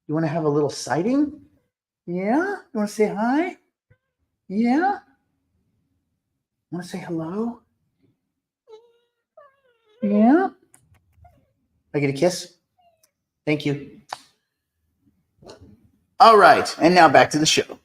You want to have a little sighting? Yeah? You want to say hi? Yeah? Want to say hello? Yeah? I get a kiss? Thank you. All right, and now back to the show.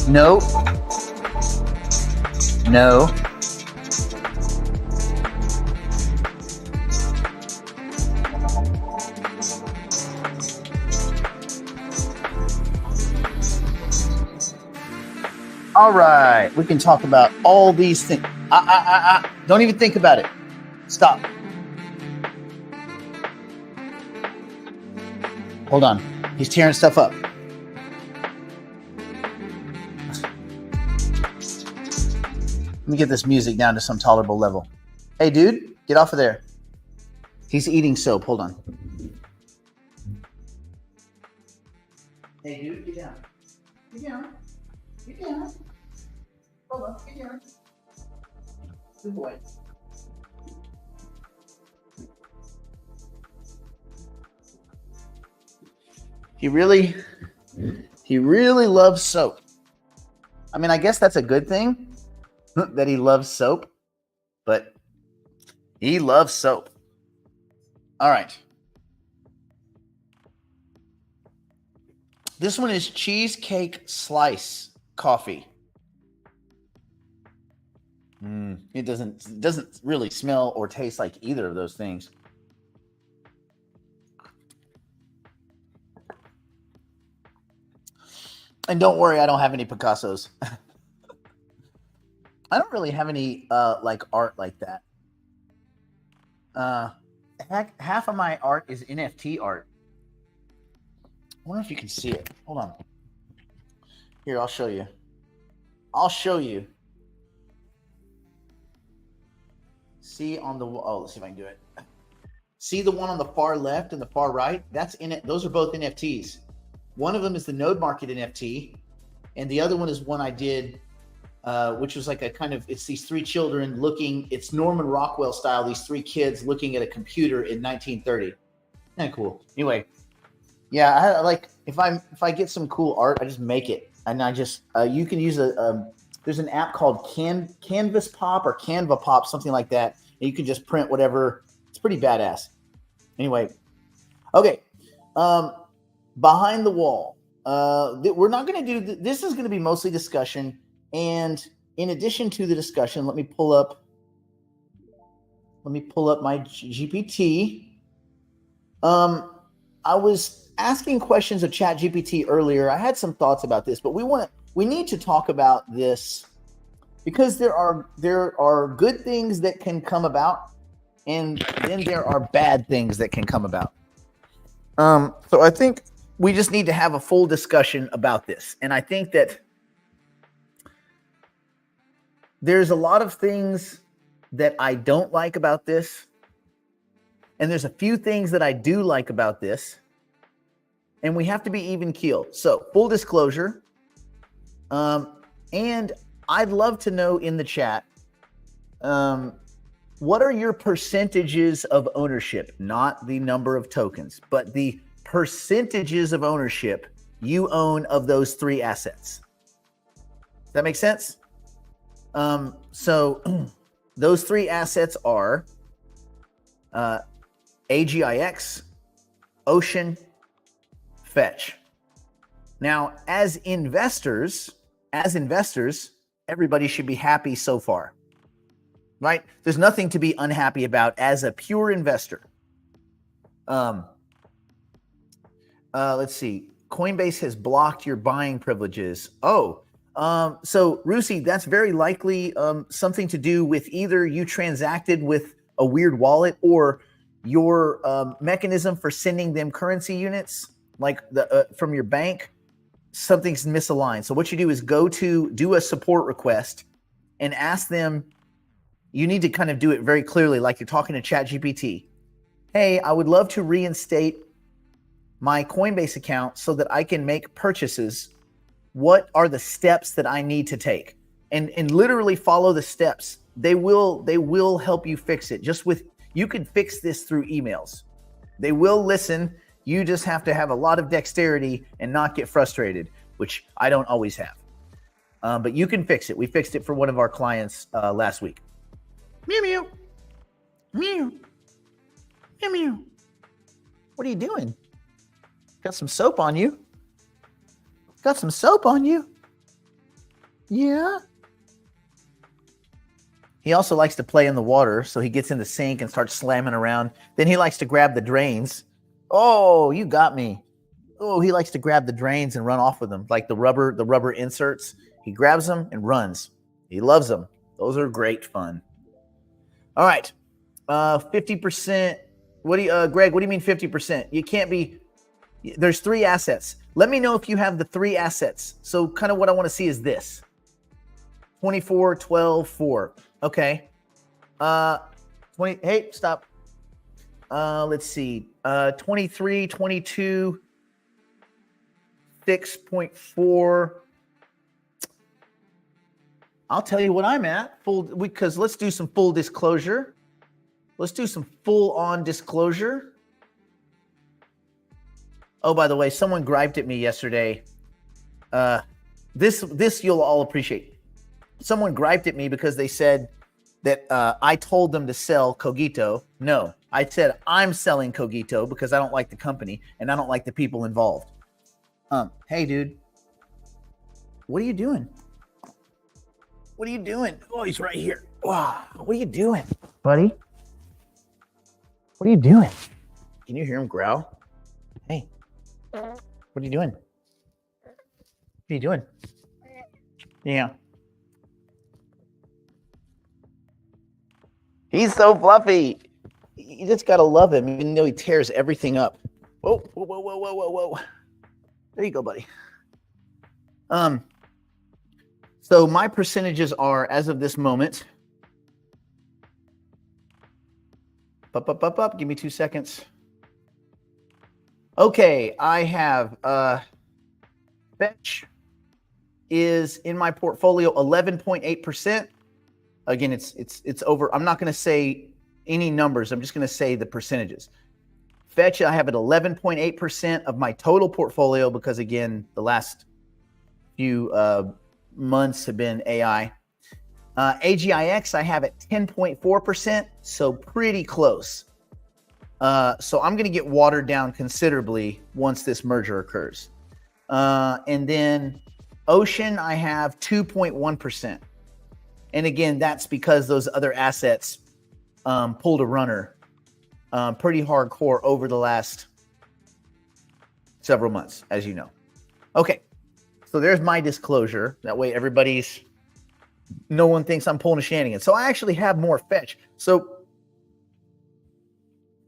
No. No. All right, we can talk about all these things. Don't even think about it. Stop. Hold on. He's tearing stuff up. Let me get this music down to some tolerable level. Hey, dude, get off of there. He's eating soap. Hold on. Hey, dude, get down. Get down. Get down. Hold on. Get down. Good boy. He really loves soap. I mean, I guess that's a good thing that he loves soap, but he loves soap. All right. This one is cheesecake slice coffee. It doesn't really smell or taste like either of those things. And don't worry, I don't have any Picassos. I don't really have any like art like that. Half of my art is NFT art. I wonder if you can see it. Hold on. Here, I'll show you. See on the wall. Let's see if I can do it. See the one on the far left and the far right? That's in it. Those are both NFTs. One of them is the Node Market NFT, and the other one is one I did, which was like a kind of, it's these three children looking, it's Norman Rockwell style, these three kids looking at a computer in 1930. Kind of cool. Anyway, yeah, I like, if I get some cool art, I just make it. And I just, you can use there's an app called Canvas Pop or Canva Pop, something like that. And you can just print whatever. It's pretty badass. Anyway, okay. Behind the wall. We're not going to do this. Is going to be mostly discussion, and in addition to the discussion, let me pull up my GPT. I was asking questions of ChatGPT earlier. I had some thoughts about this, but we need to talk about this because there are good things that can come about, and then there are bad things that can come about. So I think we just need to have a full discussion about this. And I think that there's a lot of things that I don't like about this. And there's a few things that I do like about this. And we have to be even keeled. So full disclosure. And I'd love to know in the chat, what are your percentages of ownership? Not the number of tokens, but the percentages of ownership you own of those three assets. Does that make sense? So those three assets are AGIX, Ocean, Fetch. Now, as investors, everybody should be happy so far, right? There's nothing to be unhappy about as a pure investor. Let's see. Coinbase has blocked your buying privileges. So Rusi, that's very likely something to do with either you transacted with a weird wallet or your mechanism for sending them currency units, like from your bank. Something's misaligned. So what you do is do a support request and ask them. You need to kind of do it very clearly, like you're talking to ChatGPT. Hey, I would love to reinstate my Coinbase account so that I can make purchases. What are the steps that I need to take? And literally follow the steps. They will help you fix it. You can fix this through emails. They will listen. You just have to have a lot of dexterity and not get frustrated, which I don't always have. But you can fix it. We fixed it for one of our clients last week. Meow, meow. Meow. Meow, meow. What are you doing? Got some soap on you? Got some soap on you? Yeah. He also likes to play in the water, so he gets in the sink and starts slamming around. Then he likes to grab the drains. Oh, you got me. Oh, he likes to grab the drains and run off with them, like the rubber inserts. He grabs them and runs. He loves them. Those are great fun. All right. 50%. Greg, what do you mean 50%? You can't be, there's three assets. Let me know if you have the three assets. So kind of what I want to see is this. 24, 12, 4. Okay. 20. Hey, stop. Let's see. 23, 22, 6.4. I'll tell you what I'm at. Because let's do some full disclosure. Let's do some full-on disclosure. Oh, by the way, someone griped at me yesterday. This you'll all appreciate. Someone griped at me because they said that I told them to sell Cogito. No, I said I'm selling Cogito because I don't like the company and I don't like the people involved. Hey, dude, what are you doing? What are you doing? Oh, he's right here. Wow, what are you doing, buddy? What are you doing? Can you hear him growl? Hey, what are you doing? What are you doing? Yeah. He's so fluffy. You just gotta love him, even though he tears everything up. Whoa, whoa, whoa, whoa, whoa, whoa, whoa. There you go, buddy. So my percentages are, as of this moment, up. Give me 2 seconds. Okay, I have Fetch is in my portfolio 11.8%. Again, it's over. I'm not going to say any numbers. I'm just going to say the percentages. Fetch, I have at 11.8% of my total portfolio because, again, the last few months have been AI. AGIX, I have at 10.4%, so pretty close. So I'm going to get watered down considerably once this merger occurs. And then Ocean, I have 2.1%. And again, that's because those other assets pulled a runner pretty hardcore over the last several months, as you know. Okay, so there's my disclosure. That way no one thinks I'm pulling a shenanigan. So I actually have more Fetch. So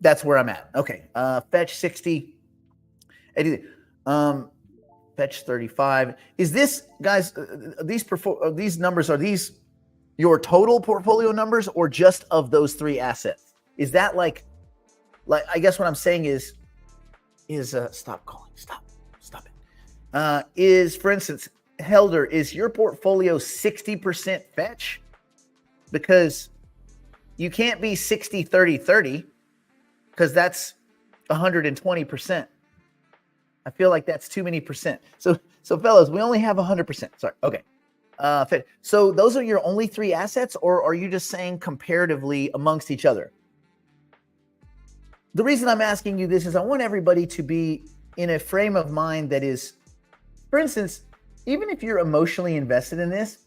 That's where I'm at. Okay. Fetch 60. Fetch 35. Is this, guys, these numbers, are these your total portfolio numbers or just of those three assets? Is that like I guess what I'm saying is stop calling. Stop it. Is, for instance, Helder, is your portfolio 60% fetch? Because you can't be 60, 30, 30 because that's 120%. I feel like that's too many percent. So fellas, we only have 100%. Sorry. Okay. So those are your only three assets, or are you just saying comparatively amongst each other? The reason I'm asking you this is I want everybody to be in a frame of mind that is, for instance, even if you're emotionally invested in this,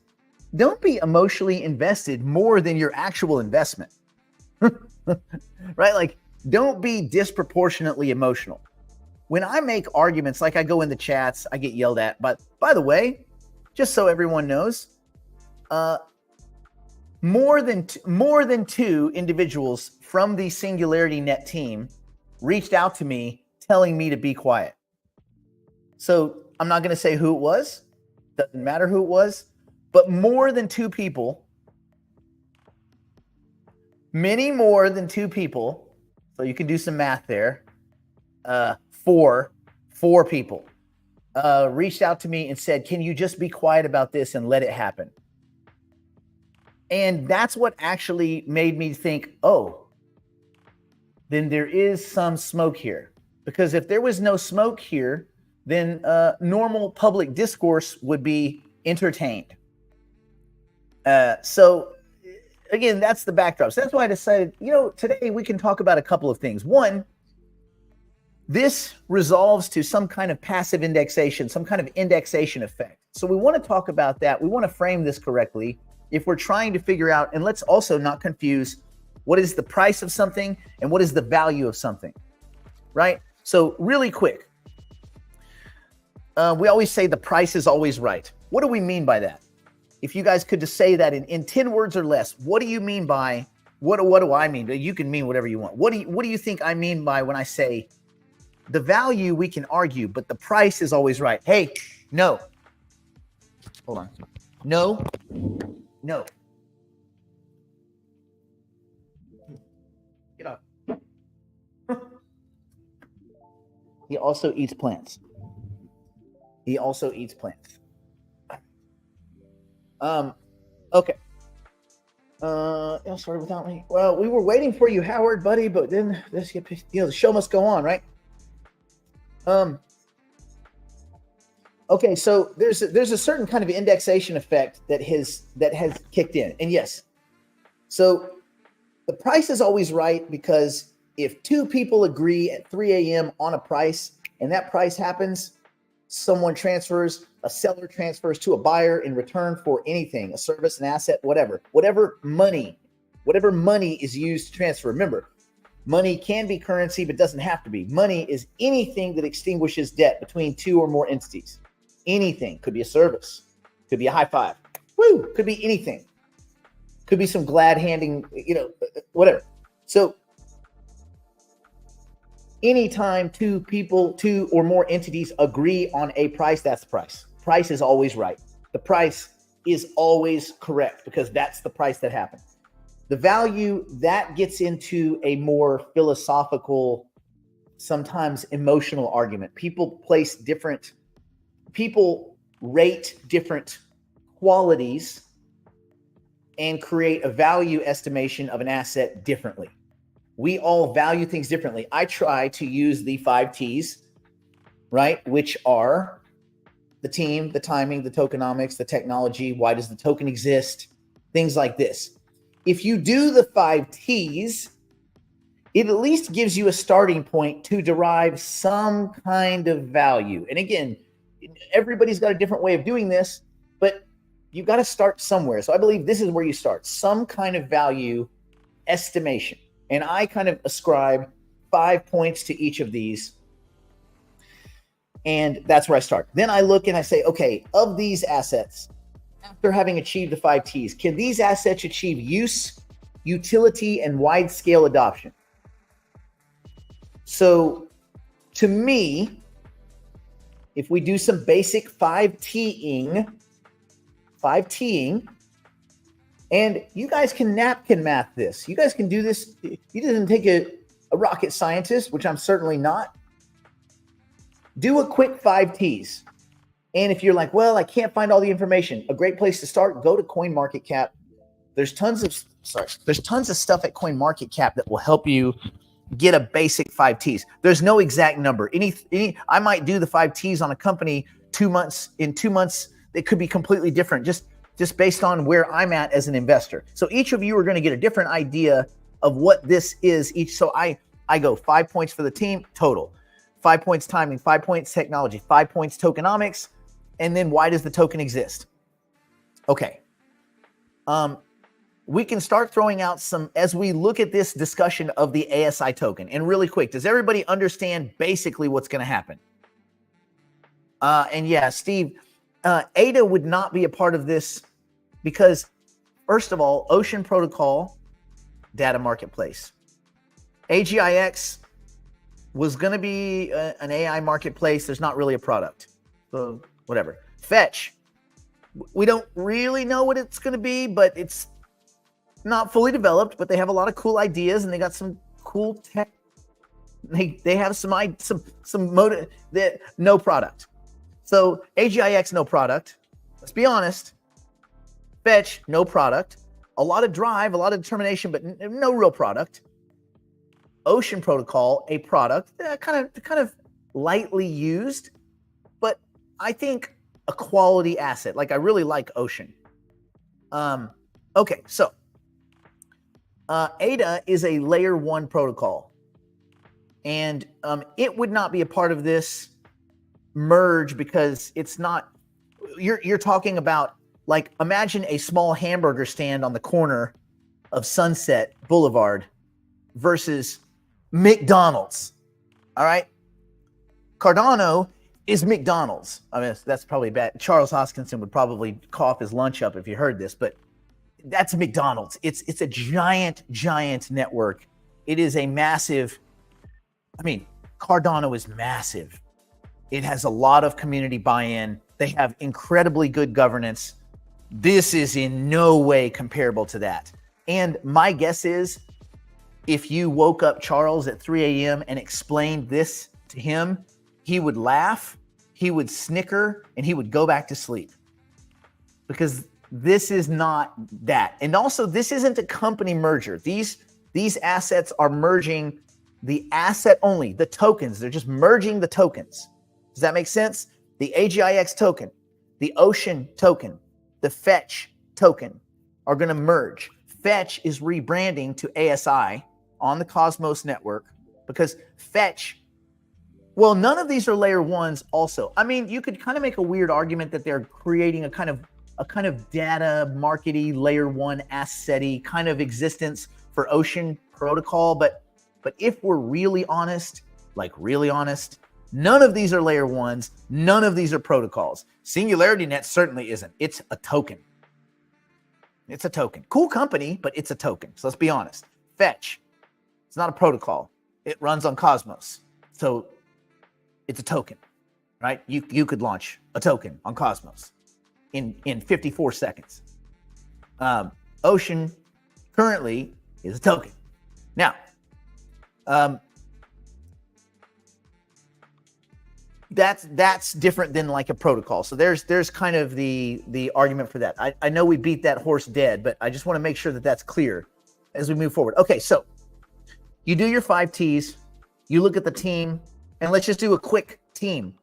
don't be emotionally invested more than your actual investment. Right? Like, don't be disproportionately emotional. When I make arguments, like I go in the chats, I get yelled at. But by the way, just so everyone knows, more than two individuals from the Singularity Net team reached out to me telling me to be quiet. So I'm not going to say who it was. Doesn't matter who it was. But more than two people, many more than two people, so you can do some math there, four people reached out to me and said, can you just be quiet about this and let it happen? And that's what actually made me think, oh, then there is some smoke here. Because if there was no smoke here, then normal public discourse would be entertained. So again, that's the backdrop. So that's why I decided, today we can talk about a couple of things. One, this resolves to some kind of passive indexation, some kind of indexation effect. So we want to talk about that. We want to frame this correctly if we're trying to figure out, and let's also not confuse what is the price of something and what is the value of something, right? So really quick, we always say the price is always right. What do we mean by that? If you guys could just say that in 10 words or less, what do you mean by, what do I mean? You can mean whatever you want. What do you think I mean by when I say the value we can argue, but the price is always right? Hey, no. Hold on. No. Get up. He also eats plants. Okay. Sorry, without me. Well, we were waiting for you, Howard, buddy, but then the show must go on, right? Okay, so there's a certain kind of indexation effect that has kicked in, and yes, so the price is always right because if two people agree at 3 a.m. on a price and that price happens, someone transfers, a seller transfers to a buyer in return for anything, a service, an asset, whatever money is used to transfer. Remember, money can be currency, but doesn't have to be. Money is anything that extinguishes debt between two or more entities. Anything. Could be a service. Could be a high five. Woo! Could be anything. Could be some glad handing, whatever. So anytime two or more entities agree on a price, that's the price. Price is always right. The price is always correct because that's the price that happened. The value, that gets into a more philosophical, sometimes emotional argument. People rate different qualities and create a value estimation of an asset differently. We all value things differently. I try to use the 5 T's, right? Which are the team, the timing, the tokenomics, the technology. Why does the token exist? Things like this. If you do the 5 T's, it at least gives you a starting point to derive some kind of value. And again, everybody's got a different way of doing this, but you've got to start somewhere. So I believe this is where you start, some kind of value estimation. And I kind of ascribe 5 points to each of these. And that's where I start. Then I look and I say, okay, of these assets, after having achieved the 5 T's, can these assets achieve use, utility, and wide-scale adoption? So to me, if we do some basic 5T'ing, and you guys can napkin math this. You guys can do this. You didn't take a rocket scientist, which I'm certainly not. Do a quick 5Ts. And if you're like, well, I can't find all the information, a great place to start, go to CoinMarketCap. There's tons of stuff at CoinMarketCap that will help you get a basic 5Ts. There's no exact number. I might do the 5Ts on a company 2 months. In 2 months, it could be completely different, just based on where I'm at as an investor. So each of you are going to get a different idea of what this is each. So I go 5 points for the team total, 5 points timing, 5 points technology, 5 points tokenomics, and then why does the token exist? Okay. We can start throwing out some as we look at this discussion of the ASI token. And really quick, does everybody understand basically what's going to happen? And yeah, Steve, ADA would not be a part of this because, first of all, Ocean Protocol data marketplace. AGIX was going to be an AI marketplace. There's not really a product. So whatever. Fetch, we don't really know what it's going to be, but it's not fully developed, but they have a lot of cool ideas and they got some cool tech. They have some motive that no product. So AGIX, no product. Let's be honest. Fetch, no product. A lot of drive, a lot of determination, but no real product. Ocean Protocol, a product, kind of lightly used, but I think a quality asset. Like I really like Ocean. Okay, so ADA is a layer 1 protocol, and it would not be a part of this merge because it's not. You're talking about, like, imagine a small hamburger stand on the corner of Sunset Boulevard versus McDonald's. All right, Cardano is McDonald's. I mean, that's probably bad. Charles Hoskinson would probably cough his lunch up if he heard this, but that's McDonald's. It's a giant network. It is a massive. I mean, Cardano is massive. It has a lot of community buy-in. They have incredibly good governance. This is in no way comparable to that. And my guess is, if you woke up Charles at 3 a.m. and explained this to him, he would laugh, he would snicker, and he would go back to sleep. Because this is not that. And also, this isn't a company merger. These assets are merging the asset only, the tokens. They're just merging the tokens. Does that make sense? The AGIX token, the Ocean token, the Fetch token are going to merge. Fetch is rebranding to ASI on the Cosmos network because Fetch, well, none of these are layer 1s also. I mean, you could kind of make a weird argument that they're creating a kind of data markety layer 1 asset-y kind of existence for Ocean Protocol. But if we're really honest, none of these are layer 1s. None of these are protocols. SingularityNet certainly isn't. It's a token. It's a token. Cool company, but it's a token. So let's be honest. Fetch, it's not a protocol. It runs on Cosmos. So it's a token, right? You could launch a token on Cosmos in 54 seconds. Ocean currently is a token. Now, that's different than like a protocol. So there's kind of the argument for that. I know we beat that horse dead, but I just want to make sure that that's clear as we move forward. Okay, so you do your 5 Ts, you look at the team, and let's just do a quick team.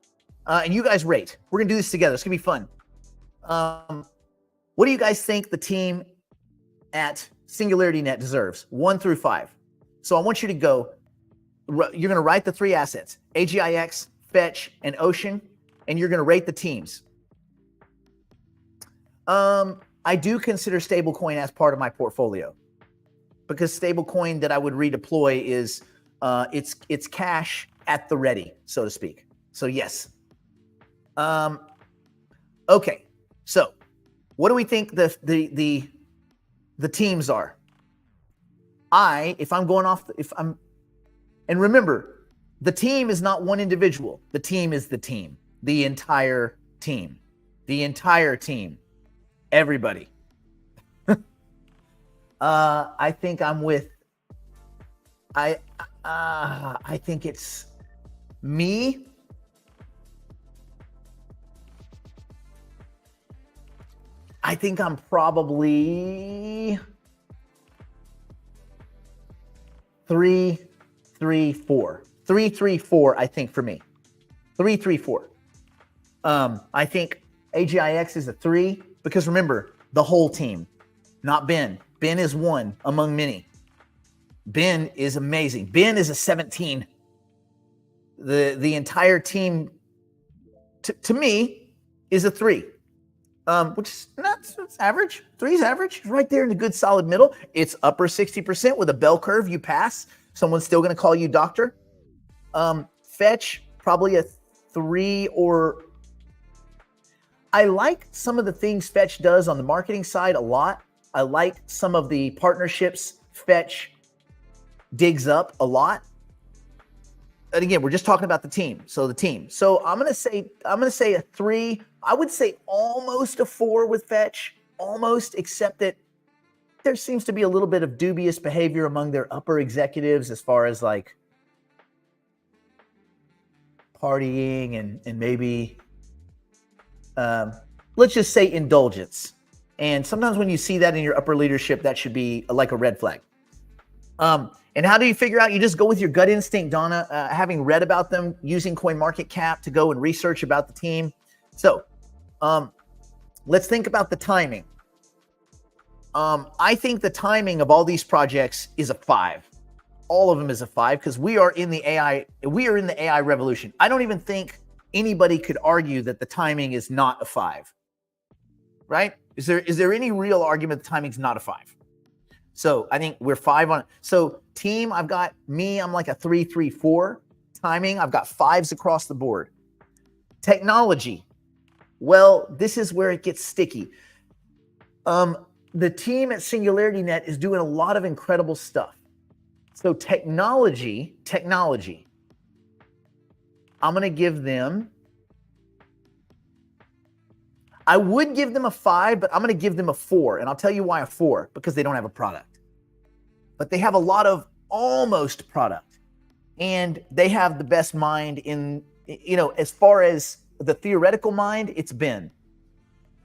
And you guys rate. We're gonna do this together. It's gonna be fun. What do you guys think the team at SingularityNet deserves? 1 through 5. So I want you to go. You're gonna write the 3 assets: AGIX, Fetch, and Ocean, and you're going to rate the teams. I do consider stablecoin as part of my portfolio because stablecoin that I would redeploy is it's cash at the ready, so to speak. So yes. Okay. So what do we think the teams are? And remember, The team is not one individual. The team is the team. The entire team. The entire team. Everybody. I think I'm with. I think it's me. I think I'm probably 3-3-4. 3-3-4, I think, for me. 3-3-4. I think AGIX is a 3 because remember, the whole team, not Ben. Ben is one among many. Ben is amazing. Ben is a 17. The entire team, to me, is a 3. Which is not, it's average. 3 is average. It's right there in the good solid middle. It's upper 60% with a bell curve. You pass. Someone's still going to call you doctor. Fetch, probably a 3 or... I like some of the things Fetch does on the marketing side a lot. I like some of the partnerships Fetch digs up a lot. And again, we're just talking about the team. So the team. So I'm gonna say a 3. I would say almost a 4 with Fetch, almost, except that there seems to be a little bit of dubious behavior among their upper executives as far as like partying and maybe let's just say indulgence. And sometimes when you see that in your upper leadership, that should be like a red flag. And how do you figure out? You just go with your gut instinct, Donna, having read about them, using CoinMarketCap to go and research about the team. So let's think about the timing. I think the timing of all these projects is a 5. All of them is a 5 because we are in the AI revolution. I don't even think anybody could argue that the timing is not a 5. Right? Is there any real argument the timing's not a 5? So I think we're 5 on it. So team, I've got me, I'm like a 3-3-4. Timing, I've got 5s across the board. Technology, well, this is where it gets sticky. The team at SingularityNet is doing a lot of incredible stuff. So technology, I'm going to give them, I would give them a 5, but I'm going to give them a 4. And I'll tell you why a 4, because they don't have a product. But they have a lot of almost product. And they have the best mind in, as far as the theoretical mind, it's Ben.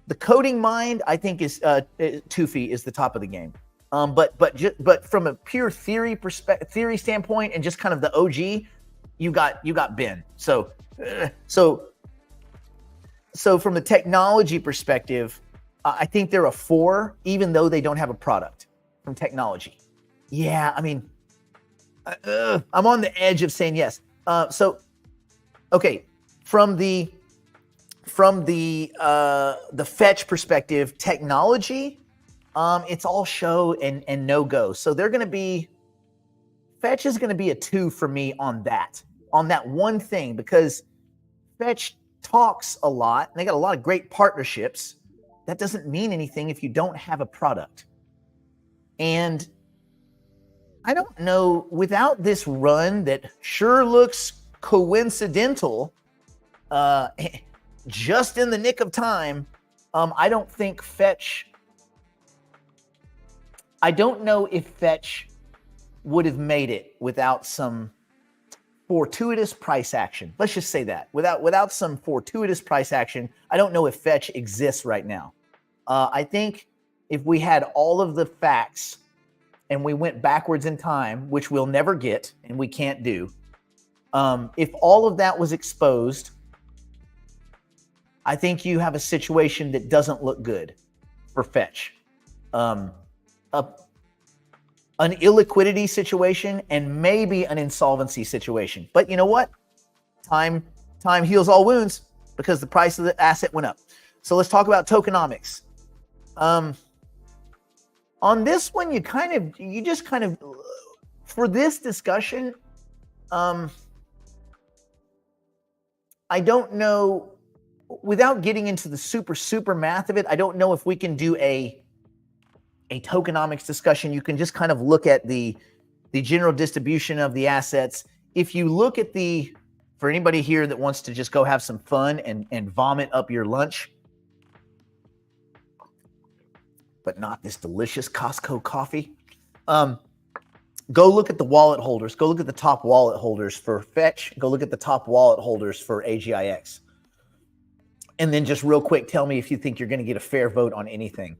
The coding mind, I think, is Tufi is the top of the game. But from a pure theory standpoint and just kind of the OG, you got Ben. So from the technology perspective, I think they're a 4, even though they don't have a product from technology. Yeah, I mean, I'm on the edge of saying yes. Okay, from the Fetch perspective, technology, it's all show and no go. So Fetch is going to be a 2 for me on that one thing, because Fetch talks a lot and they got a lot of great partnerships. That doesn't mean anything if you don't have a product. And I don't know, without this run that sure looks coincidental, just in the nick of time, I don't think Fetch, I don't know if Fetch would have made it without some fortuitous price action. Let's just say that. Without some fortuitous price action, I don't know if Fetch exists right now. I think if we had all of the facts and we went backwards in time, which we'll never get and we can't do, if all of that was exposed, I think you have a situation that doesn't look good for Fetch. An illiquidity situation and maybe an insolvency situation. But you know what? Time heals all wounds because the price of the asset went up. So let's talk about tokenomics. On this one, you just kind of, for this discussion, I don't know, without getting into the super math of it, I don't know if we can do a tokenomics discussion. You can just kind of look at the general distribution of the assets if you look at for anybody here that wants to just go have some fun and vomit up your lunch, but not this delicious Costco coffee, go look at the wallet holders. Go look at the top wallet holders for Fetch. Go look at the top wallet holders for AGIX. And then just real quick, tell me if you think you're going to get a fair vote on anything.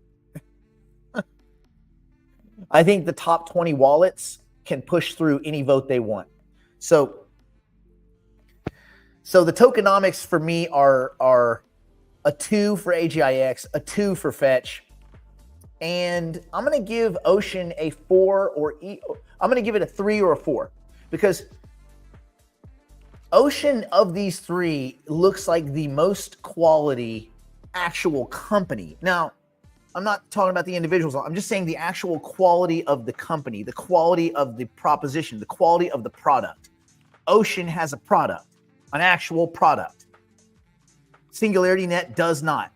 I think the top 20 wallets can push through any vote they want. So the tokenomics for me are a 2 for AGIX, a 2 for Fetch, and I'm going to give Ocean a 4 I'm going to give it a 3 or a 4 because Ocean of these three looks like the most quality actual company. Now, I'm not talking about the individuals. I'm just saying the actual quality of the company, the quality of the proposition, the quality of the product. Ocean has a product, an actual product. Singularity Net does not.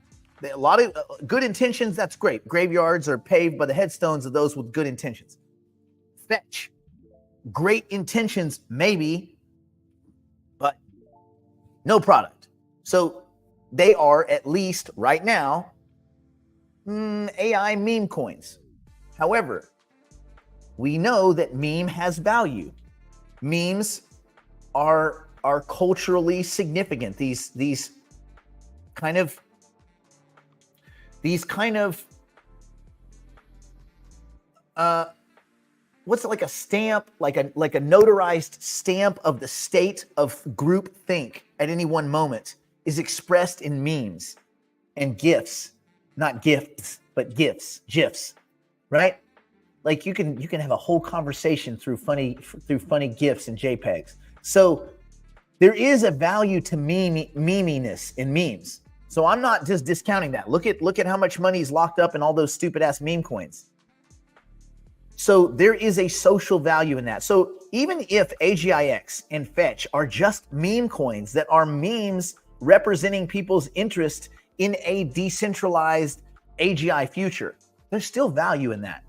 A lot of good intentions, that's great. Graveyards are paved by the headstones of those with good intentions. Fetch, great intentions, maybe, but no product. So they are, at least right now, AI meme coins. However, we know that meme has value. Memes are culturally significant. These kind of what's it, like a stamp, like a notarized stamp of the state of group think at any one moment is expressed in memes and GIFs, not gifts, but GIFs, right? Like you can have a whole conversation through funny GIFs and JPEGs. So there is a value to meminess in memes. So I'm not just discounting that. Look at how much money is locked up in all those stupid ass meme coins. So there is a social value in that. So even if AGIX and Fetch are just meme coins that are memes representing people's interest in a decentralized AGI future, there's still value in that.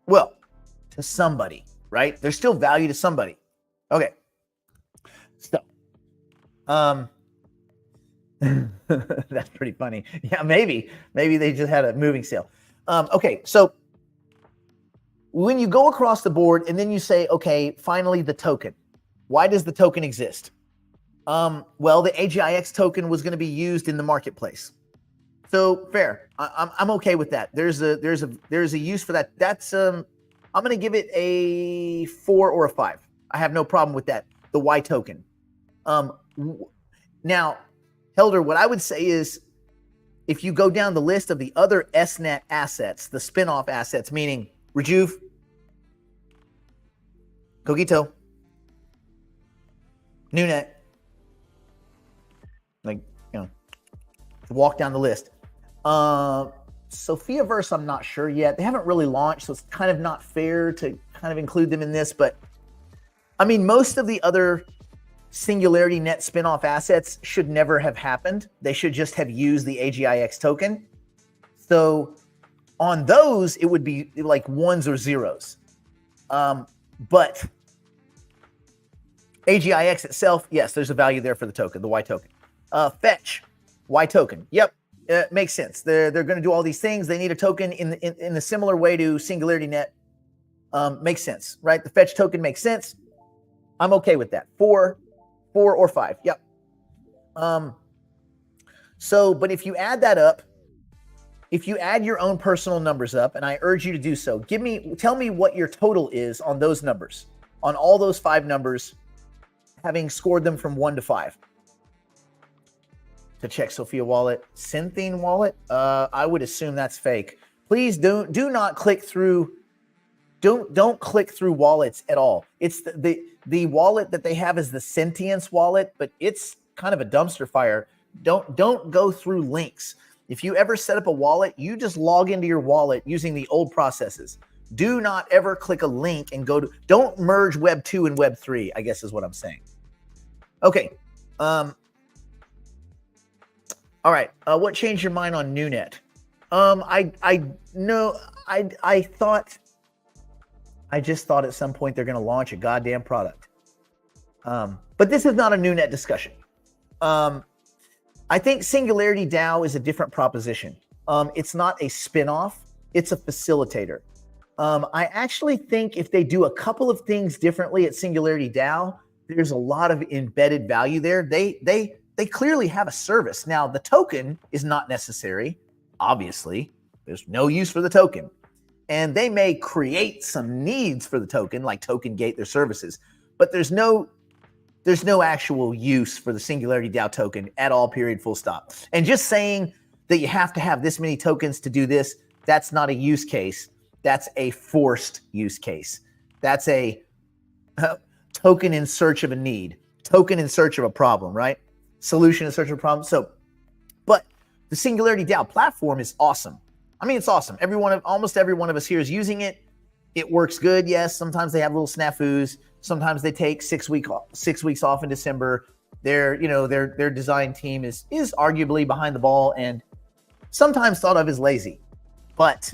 Well, to somebody, right? There's still value to somebody. Okay. So, that's pretty funny. Yeah, maybe they just had a moving sale. Okay, so when you go across the board and then you say, okay, finally the token. Why does the token exist? Well, the AGIX token was going to be used in the marketplace. So fair. I'm okay with that. There's a use for that. That's I'm going to give it a 4 or a 5. I have no problem with that. The Y token. Now, Helder, what I would say is if you go down the list of the other SNet assets, the spinoff assets, meaning Rejuve, Cogito, NewNet, like, walk down the list. Sophiaverse, I'm not sure yet. They haven't really launched, so it's kind of not fair to kind of include them in this. But I mean, most of the other Singularity Net spinoff assets should never have happened. They should just have used the AGIX token. So on those, it would be like 1s or 0s. But AGIX itself, yes, there's a value there for the token, the Y token. Fetch, Y token. Yep, it makes sense. They're going to do all these things. They need a token in a similar way to Singularity Net. Makes sense, right? The Fetch token makes sense. I'm okay with that. 4 or 5. Yep. But if you add that up, if you add your own personal numbers up, and I urge you to do so, tell me what your total is on those numbers, on all those 5 numbers, having scored them from 1 to 5. To check Sophia wallet, Synthene wallet, I would assume that's fake. Please do not click through. Don't click through wallets at all. It's the wallet that they have is the Sentience wallet, but it's kind of a dumpster fire. Don't go through links. If you ever set up a wallet, you just log into your wallet using the old processes. Do not ever click a link and don't merge Web 2 and Web 3, I guess is what I'm saying. Okay. All right. What changed your mind on NewNet? I just thought at some point they're going to launch a goddamn product. But this is not a new net discussion. I think Singularity DAO is a different proposition. It's not a spinoff, it's a facilitator. I actually think if they do a couple of things differently at Singularity DAO, there's a lot of embedded value there. They clearly have a service. Now, the token is not necessary. Obviously, there's no use for the token. And they may create some needs for the token, like token gate their services, but there's no actual use for the Singularity DAO token at all, period, full stop. And just saying that you have to have this many tokens to do this, that's not a use case. That's a forced use case. That's a token in search of a need, token in search of a problem, right? Solution in search of a problem. So, but the Singularity DAO platform is awesome. I mean, it's awesome. Almost every one of us here is using it. It works good. Yes, sometimes they have little snafus. Sometimes they take 6 weeks off in December. Their design team is arguably behind the ball and sometimes thought of as lazy. But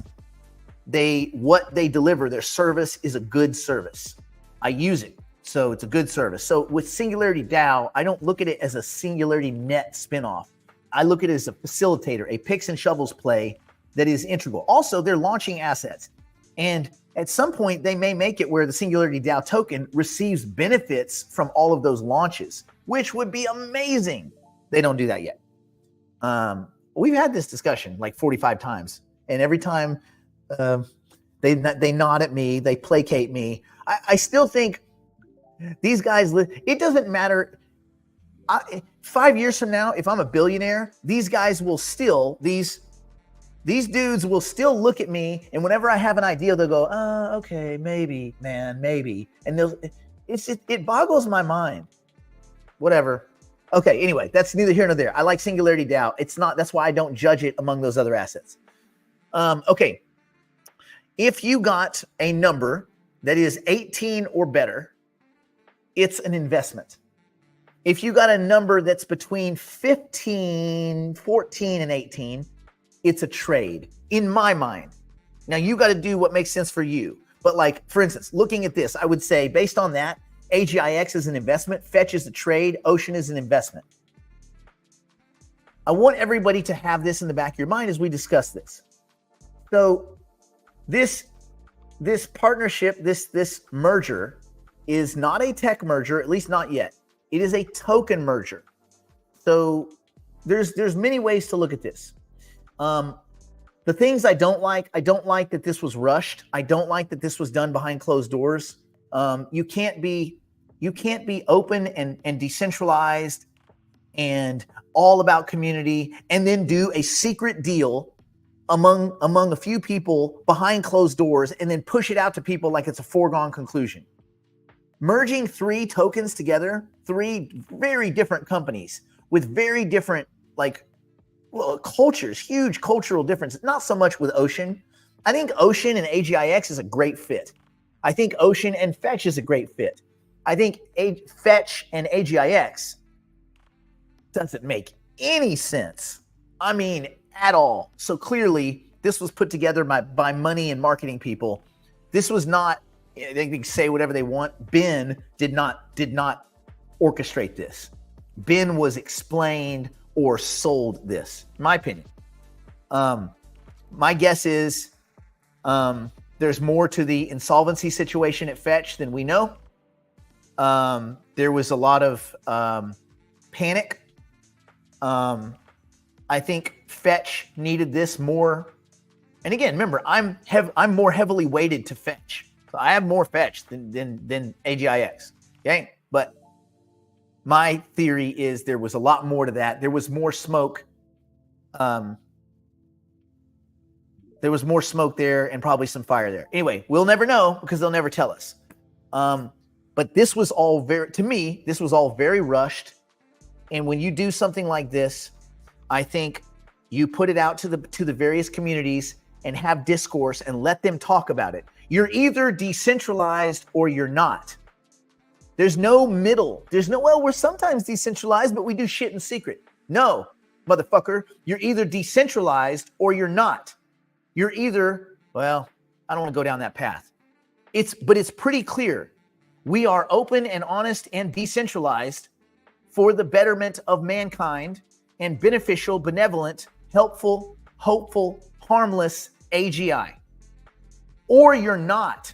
what they deliver, their service is a good service. I use it, so it's a good service. So with Singularity DAO, I don't look at it as a Singularity Net spinoff. I look at it as a facilitator, a picks and shovels play that is integral. Also, they're launching assets. And at some point, they may make it where the Singularity DAO token receives benefits from all of those launches, which would be amazing. They don't do that yet. We've had this discussion like 45 times. And every time they nod at me, they placate me. I still think these guys, it doesn't matter. 5 years from now, if I'm a billionaire, these guys will still, these dudes will still look at me, and whenever I have an idea, they'll go, okay, maybe, man, maybe. And it boggles my mind. Whatever. Okay, anyway, that's neither here nor there. I like Singularity DAO. That's why I don't judge it among those other assets. Okay. If you got a number that is 18 or better, it's an investment. If you got a number that's between 14, and 18, it's a trade in my mind. Now you got to do what makes sense for you. But like, for instance, looking at this, I would say based on that, AGIX is an investment, Fetch is a trade, Ocean is an investment. I want everybody to have this in the back of your mind as we discuss this. So this partnership, this merger is not a tech merger, at least not yet. It is a token merger. So there's many ways to look at this. The things I don't like that this was rushed. I don't like that this was done behind closed doors. You can't be open and decentralized and all about community and then do a secret deal among a few people behind closed doors and then push it out to people like it's a foregone conclusion. Merging 3 tokens together, 3 very different companies with very different cultures, huge cultural differences. Not so much with Ocean. I think Ocean and AGIX is a great fit. I think Ocean and Fetch is a great fit. I think Fetch and AGIX doesn't make any sense. I mean, at all. So clearly, this was put together by money and marketing people. This was not, they can say whatever they want. Ben did not orchestrate this. Ben was explained or sold this, in my opinion. My guess is there's more to the insolvency situation at Fetch than we know. There was a lot of panic. I think Fetch needed this more. And again, remember, I'm more heavily weighted to Fetch. So I have more Fetch than AGIX. Okay, but my theory is there was a lot more to that. There was more smoke. There was more smoke there and probably some fire there. Anyway, we'll never know because they'll never tell us. But this was all very rushed. And when you do something like this, I think you put it out to the various communities and have discourse and let them talk about it. You're either decentralized or you're not. There's no middle. We're sometimes decentralized, but we do shit in secret. No, motherfucker, you're either decentralized or you're not. You're either, I don't want to go down that path. But it's pretty clear. We are open and honest and decentralized for the betterment of mankind and beneficial, benevolent, helpful, hopeful, harmless AGI. Or you're not.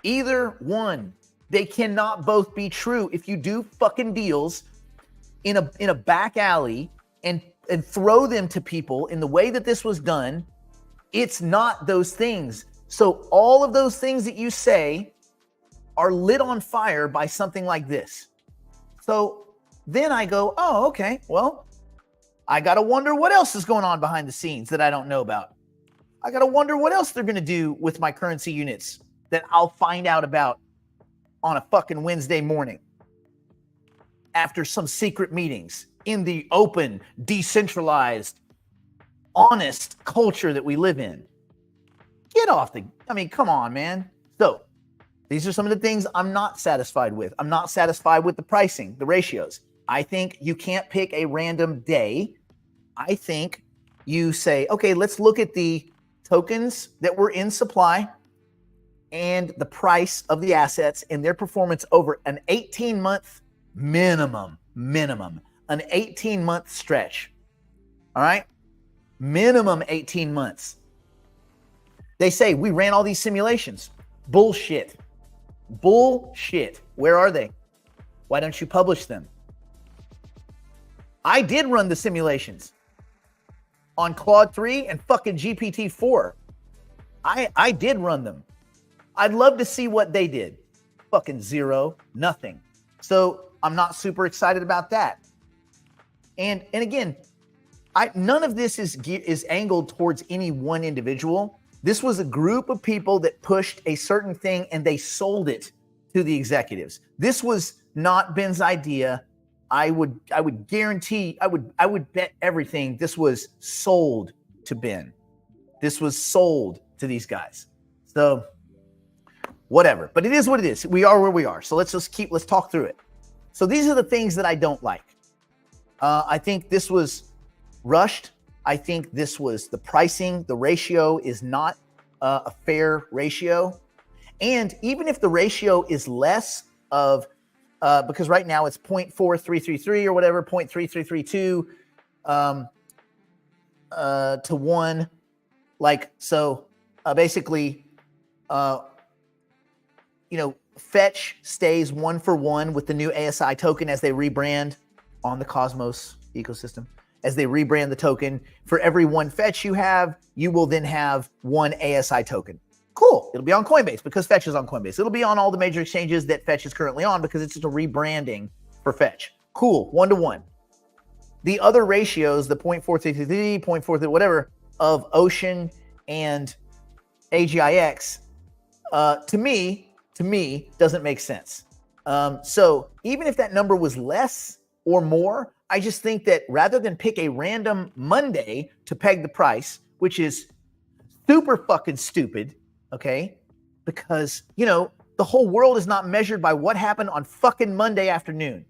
Either one. They cannot both be true. If you do fucking deals in a back alley and throw them to people in the way that this was done, it's not those things. So all of those things that you say are lit on fire by something like this. So then I go, oh, okay, well, I got to wonder what else is going on behind the scenes that I don't know about. I got to wonder what else they're going to do with my currency units that I'll find out about on a fucking Wednesday morning after some secret meetings in the open, decentralized, honest culture that we live in. Get off come on, man. So these are some of the things I'm not satisfied with. I'm not satisfied with the pricing, the ratios. I think you can't pick a random day. I think you say, okay, let's look at the tokens that were in supply and the price of the assets and their performance over an 18-month minimum, an 18-month stretch. All right? Minimum 18 months. They say we ran all these simulations. Bullshit. Where are they? Why don't you publish them? I did run the simulations on Claude 3 and fucking GPT-4. I did run them. I'd love to see what they did. Fucking zero, nothing. So I'm not super excited about that. And again, none of this is angled towards any one individual. This was a group of people that pushed a certain thing and they sold it to the executives. This was not Ben's idea. I would guarantee, I would bet everything this was sold to Ben. This was sold to these guys. So whatever, but it is what it is. We are where we are. So let's talk through it. So these are the things that I don't like. I think this was rushed. I think this was the pricing. The ratio is not a fair ratio. And even if the ratio is less of, because right now it's 0.4333 or whatever, 0.3332 to 1. Basically, Fetch stays 1-for-1 with the new ASI token as they rebrand on the Cosmos ecosystem. As they rebrand the token, for every one Fetch you have, you will then have one ASI token. Cool. It'll be on Coinbase because Fetch is on Coinbase. It'll be on all the major exchanges that Fetch is currently on because it's just a rebranding for Fetch. Cool. 1-to-1. The other ratios, the 0.4333, 0.43, whatever, of Ocean and AGIX, to me, doesn't make sense. So even if that number was less or more, I just think that rather than pick a random Monday to peg the price, which is super fucking stupid, okay? Because, the whole world is not measured by what happened on fucking Monday afternoon.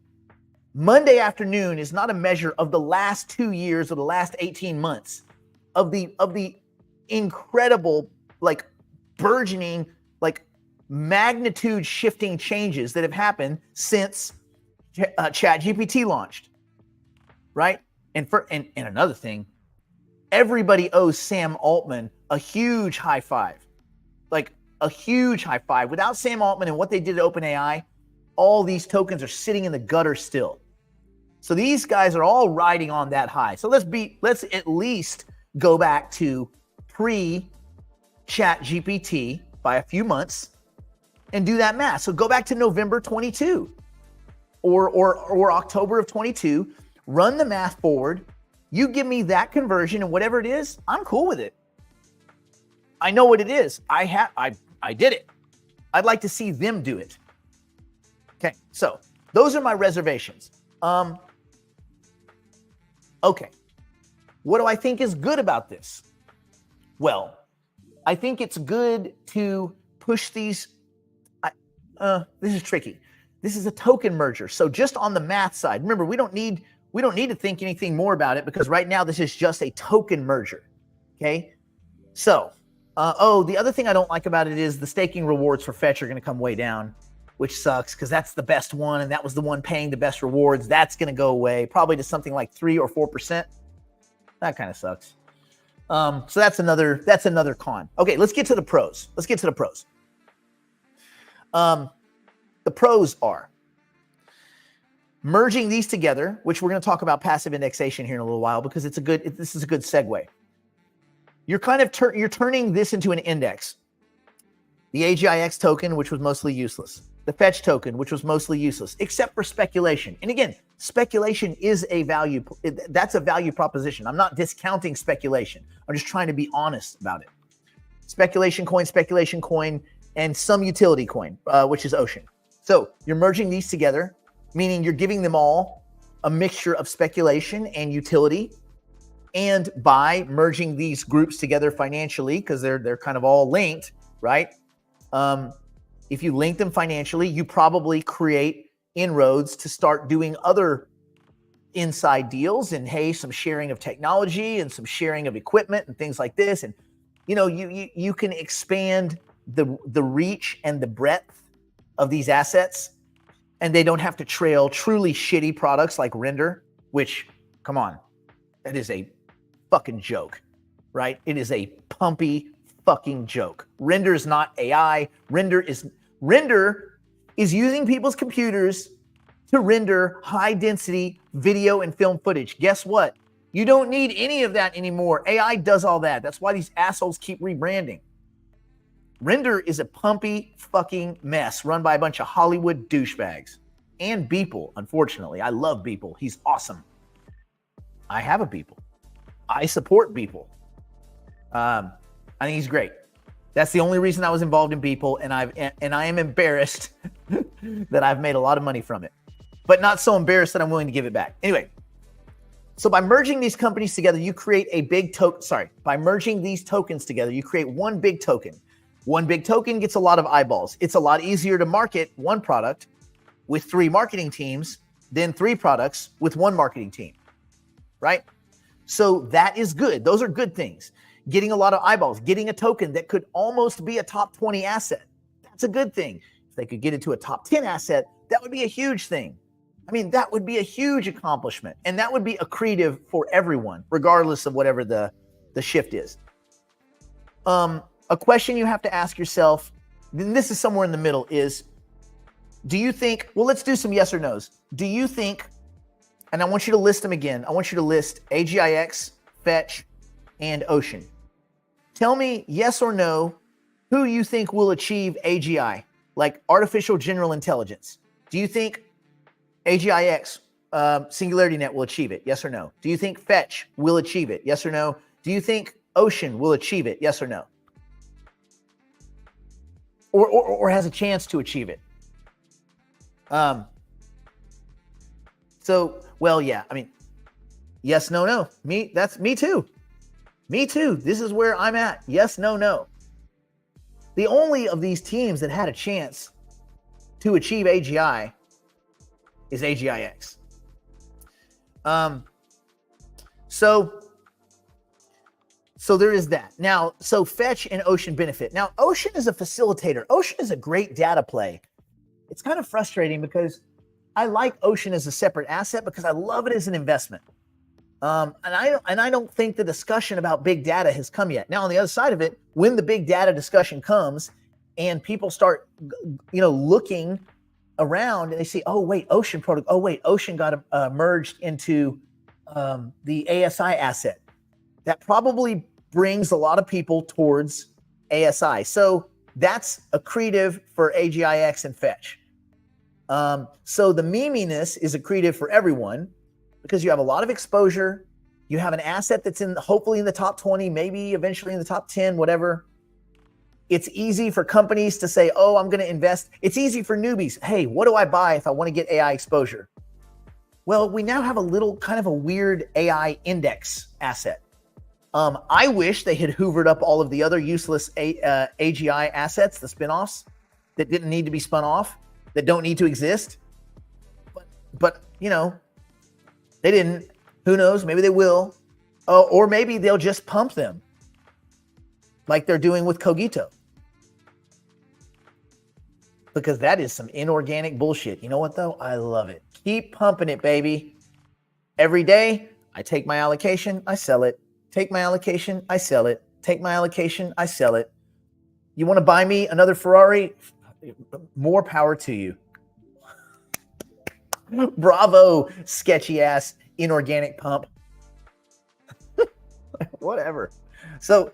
Monday afternoon is not a measure of the last 2 years or the last 18 months of the incredible, burgeoning, magnitude shifting changes that have happened since ChatGPT launched, right? And another thing, everybody owes Sam Altman a huge high five, a huge high five. Without Sam Altman and what they did at OpenAI, all these tokens are sitting in the gutter still. So these guys are all riding on that high. So let's at least go back to pre-ChatGPT by a few months and do that math. So go back to November 22 or October of 22, run the math forward. You give me that conversion and whatever it is, I'm cool with it. I know what it is. I did it. I'd like to see them do it. Okay, so those are my reservations. Okay, what do I think is good about this? Well, I think it's good to push these. This is tricky. This is a token merger. So just on the math side, remember, we don't need to think anything more about it because right now this is just a token merger. Okay. So, the other thing I don't like about it is the staking rewards for Fetch are going to come way down. which sucks because that's the best one and that was the one paying the best rewards. That's going to go away probably to something like 3 or 4%. That kind of sucks. So that's another con. Okay, let's get to the pros. The pros are merging these together, which we're going to talk about passive indexation here in a little while because this is a good segue. You're kind of you're turning this into an index. The AGIX token, which was mostly useless. The Fetch token, which was mostly useless, except for speculation. And again, speculation is a value. That's a value proposition. I'm not discounting speculation. I'm just trying to be honest about it. Speculation coin, and some utility coin, which is Ocean. So you're merging these together, meaning you're giving them all a mixture of speculation and utility. And by merging these groups together financially, because they're kind of all linked, right? If you link them financially, you probably create inroads to start doing other inside deals and hey, some sharing of technology and some sharing of equipment and things like this. And you can expand the reach and the breadth of these assets, and they don't have to trail truly shitty products like Render, which, come on, that is a fucking joke, right? It is a pumpy fucking joke. Render is not AI. Render is using people's computers to render high density video and film footage. Guess what? You don't need any of that anymore. AI does all that. That's why these assholes keep rebranding. Render is a pumpy fucking mess run by a bunch of Hollywood douchebags and Beeple, unfortunately. I love Beeple. He's awesome. I have a Beeple. I support Beeple. I think he's great. That's the only reason I was involved in Beeple, and I am embarrassed that I've made a lot of money from it, but not so embarrassed that I'm willing to give it back. Anyway, so by merging these companies together, you create a big token. By merging these tokens together, you create one big token. One big token gets a lot of eyeballs. It's a lot easier to market one product with 3 marketing teams than 3 products with 1 marketing team, right? So that is good. Those are good things. Getting a lot of eyeballs, getting a token that could almost be a top 20 asset. That's a good thing. If they could get it to a top 10 asset, that would be a huge thing. I mean, that would be a huge accomplishment. And that would be accretive for everyone, regardless of whatever the shift is. A question you have to ask yourself, and this is somewhere in the middle, is do you think, well, let's do some yes or no's. Do you think, and I want you to list them again. I want you to list AGIX, Fetch, and Ocean. Tell me yes or no who you think will achieve AGI, like artificial general intelligence. Do you think AGIX, Singularity Net, will achieve it? Yes or no? Do you think Fetch will achieve it? Yes or no? Do you think Ocean will achieve it? Yes or no? Or has a chance to achieve it? So, well, yeah, I mean, yes, no, no. That's me too. Me too. This is where I'm at. Yes, no, no. The only of these teams that had a chance to achieve AGI is AGIX. So there is that. Now, so Fetch and Ocean benefit. Now, Ocean is a facilitator. Ocean is a great data play. It's kind of frustrating because I like Ocean as a separate asset because I love it as an investment. And I don't think the discussion about big data has come yet. Now, on the other side of it, when the big data discussion comes and people start, looking around and they see, oh wait, Ocean product. Oh wait, Ocean got merged into the ASI asset. That probably brings a lot of people towards ASI. So that's accretive for AGIX and Fetch. So the meminess is accretive for everyone because you have a lot of exposure. You have an asset that's hopefully in the top 20, maybe eventually in the top 10, whatever. It's easy for companies to say, oh, I'm going to invest. It's easy for newbies. Hey, what do I buy if I want to get AI exposure? Well, we now have a little kind of a weird AI index asset. I wish they had hoovered up all of the other useless AGI assets, the spinoffs that didn't need to be spun off, that don't need to exist. But they didn't. Who knows? Maybe they will. Or maybe they'll just pump them like they're doing with Cogito. because that is some inorganic bullshit. You know what, though? I love it. Keep pumping it, baby. Every day, I take my allocation, I sell it. Take my allocation, I sell it. Take my allocation, I sell it. You want to buy me another Ferrari? More power to you. Bravo, sketchy ass inorganic pump. Whatever. So,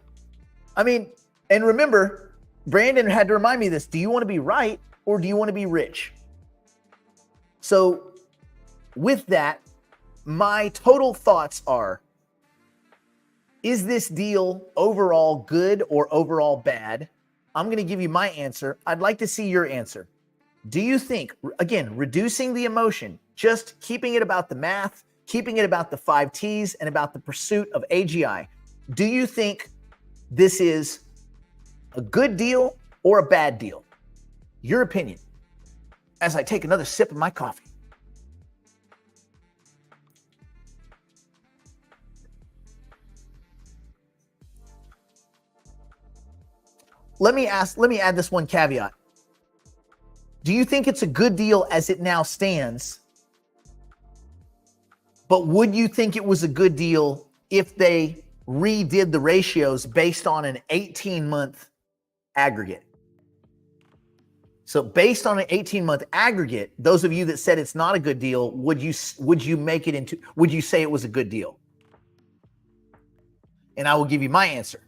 I mean, and remember, Brandon had to remind me of this. Do you want to be right or do you want to be rich? So, with that, my total thoughts are, is this deal overall good or overall bad? I'm going to give you my answer. I'd like to see your answer. Do you think, again, reducing the emotion, just keeping it about the math, keeping it about the 5 T's and about the pursuit of AGI, do you think this is a good deal or a bad deal? Your opinion as I take another sip of my coffee. Let me add this one caveat. Do you think it's a good deal as it now stands? But would you think it was a good deal if they redid the ratios based on an 18-month aggregate? So based on an 18-month aggregate, those of you that said it's not a good deal, would you say it was a good deal? And I will give you my answer.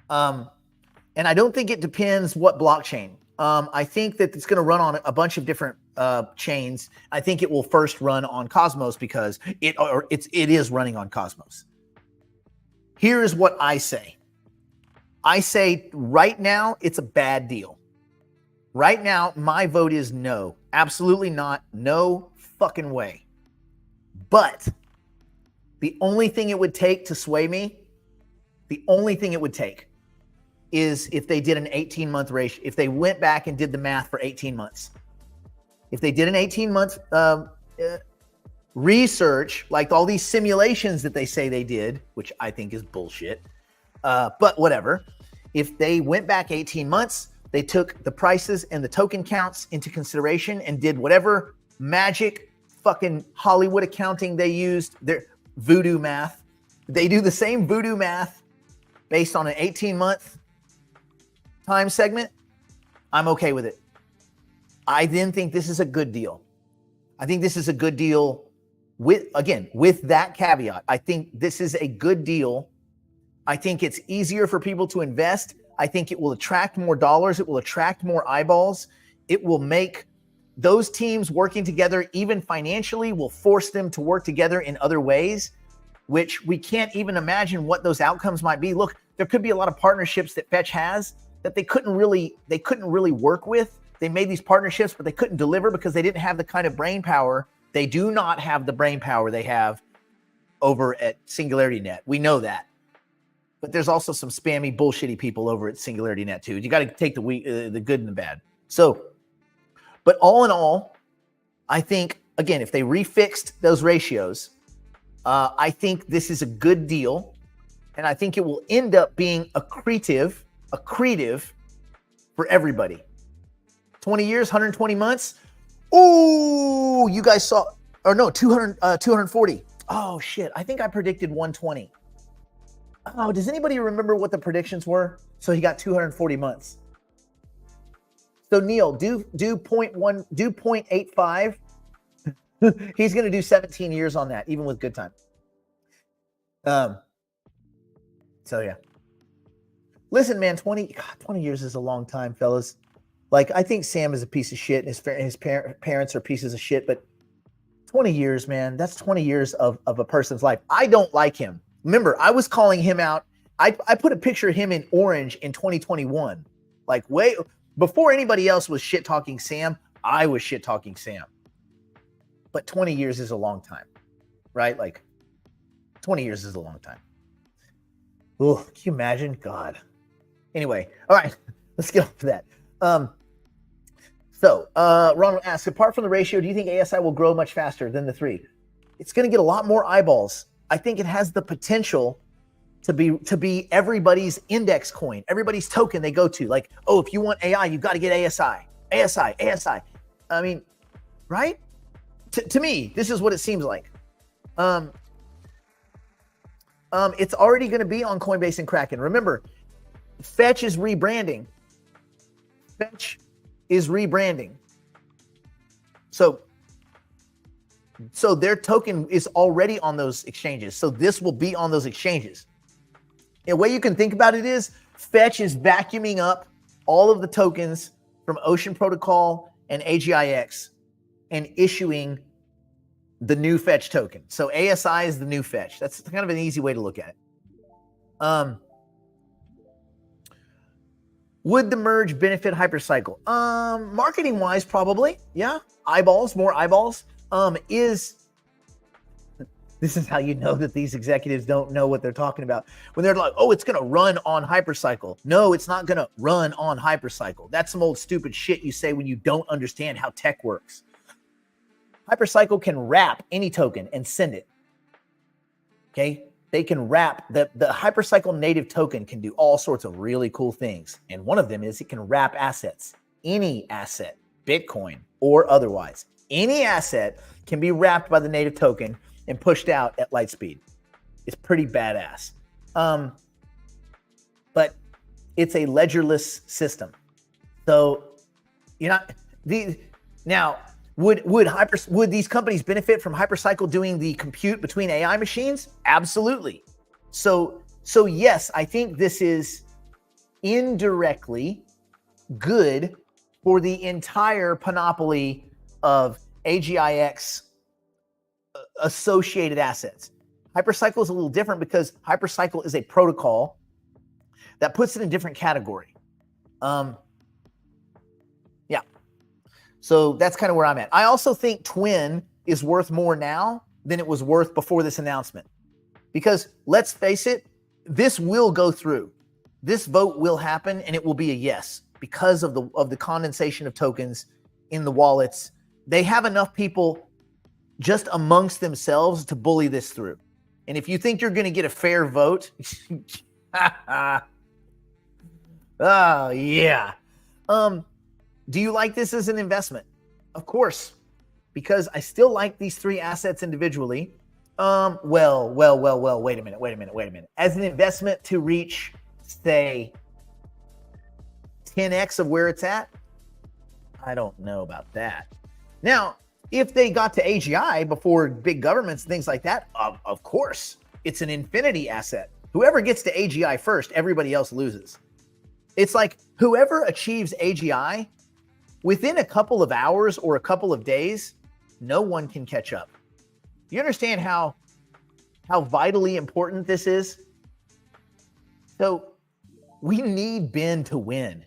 And I don't think it depends what blockchain. I think that it's going to run on a bunch of different chains. I think it will first run on Cosmos because it is running on Cosmos. Here is what I say. I say right now it's a bad deal. Right now, my vote is no. Absolutely not. No fucking way. But the only thing it would take to sway me, the only thing it would take is if they did an 18-month ratio, if they went back and did the math for 18 months. If they did an 18-month research, like all these simulations that they say they did, which I think is bullshit, but whatever. If they went back 18 months, they took the prices and the token counts into consideration and did whatever magic fucking Hollywood accounting they used, their voodoo math. They do the same voodoo math based on an 18-month time segment, I'm okay with it. I then think this is a good deal. I think this is a good deal with that caveat. I think this is a good deal. I think it's easier for people to invest. I think it will attract more dollars. It will attract more eyeballs. It will make those teams working together, even financially, will force them to work together in other ways, which we can't even imagine what those outcomes might be. Look, there could be a lot of partnerships that Fetch has that they couldn't really work with. They made these partnerships, but they couldn't deliver because they didn't have the kind of brain power. They do not have the brain power they have over at Singularity Net. We know that. But there's also some spammy, bullshitty people over at Singularity Net too. You got to take the good and the bad. So, but all in all, I think, again, if they refixed those ratios, I think this is a good deal. And I think it will end up being accretive for everybody. 20 years, 120 months. Ooh, you guys saw, or no, 240. Oh shit, I think I predicted 120. Oh, does anybody remember what the predictions were? So he got 240 months. So Neil, do 0.85. He's going to do 17 years on that, even with good time. So yeah. Listen, man, 20 years is a long time, fellas. Like, I think Sam is a piece of shit and his parents are pieces of shit, but 20 years, man, that's 20 years of a person's life. I don't like him. Remember, I was calling him out. I put a picture of him in orange in 2021. Like, way before anybody else was shit talking Sam, I was shit talking Sam. But 20 years is a long time, right? Like, 20 years is a long time. Oh, can you imagine? God. Anyway, all right, let's get off to that. Ronald asks, apart from the ratio, do you think ASI will grow much faster than the 3? It's going to get a lot more eyeballs. I think it has the potential to be everybody's index coin, everybody's token they go to. Like, oh, if you want AI, you got to get ASI. I mean, right? To me, this is what it seems like. It's already going to be on Coinbase and Kraken. Remember, Fetch is rebranding. So their token is already on those exchanges. So this will be on those exchanges. The way you can think about it is Fetch is vacuuming up all of the tokens from Ocean Protocol and AGIX and issuing the new Fetch token. So ASI is the new Fetch. That's kind of an easy way to look at it. Would the merge benefit Hypercycle? Marketing wise, probably. Yeah. More eyeballs. This is how you know that these executives don't know what they're talking about. When they're like, oh, it's going to run on Hypercycle. No, it's not going to run on Hypercycle. That's some old stupid shit you say when you don't understand how tech works. Hypercycle can wrap any token and send it. Okay? They can wrap, the Hypercycle native token can do all sorts of really cool things. And one of them is it can wrap assets. Any asset, Bitcoin or otherwise. Any asset can be wrapped by the native token and pushed out at light speed. It's pretty badass. But it's a ledgerless system. So you're not now would these companies benefit from Hypercycle doing the compute between AI machines? Absolutely. So yes, I think this is indirectly good for the entire panoply of AGIX associated assets. Hypercycle is a little different because Hypercycle is a protocol that puts it in a different category. Yeah. So that's kind of where I'm at. I also think Twin is worth more now than it was worth before this announcement. Because let's face it, this will go through. This vote will happen and it will be a yes because of the condensation of tokens in the wallets. They have enough people just amongst themselves to bully this through. And if you think you're going to get a fair vote, oh yeah. Do you like this as an investment? Of course, because I still like these three assets individually. Well, wait a minute. As an investment to reach, say, 10x of where it's at, I don't know about that. Now, if they got to AGI before big governments and things like that, of course, it's an infinity asset. Whoever gets to AGI first, everybody else loses. It's like whoever achieves AGI within a couple of hours or a couple of days, no one can catch up. You understand how vitally important this is? So we need Ben to win.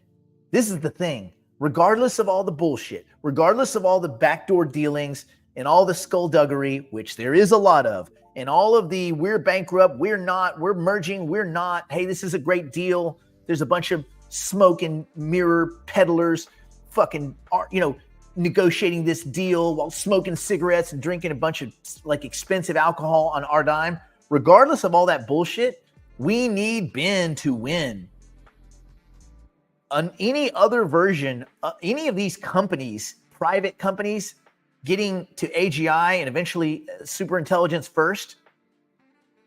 This is the thing. Regardless of all the bullshit, regardless of all the backdoor dealings and all the skullduggery, which there is a lot of, and all of the we're bankrupt, we're not, we're merging, we're not, hey, this is a great deal. There's a bunch of smoke and mirror peddlers fucking, negotiating this deal while smoking cigarettes and drinking a bunch of like expensive alcohol on our dime. Regardless of all that bullshit, we need Ben to win. On any other version, any of these companies, private companies, getting to AGI and eventually superintelligence first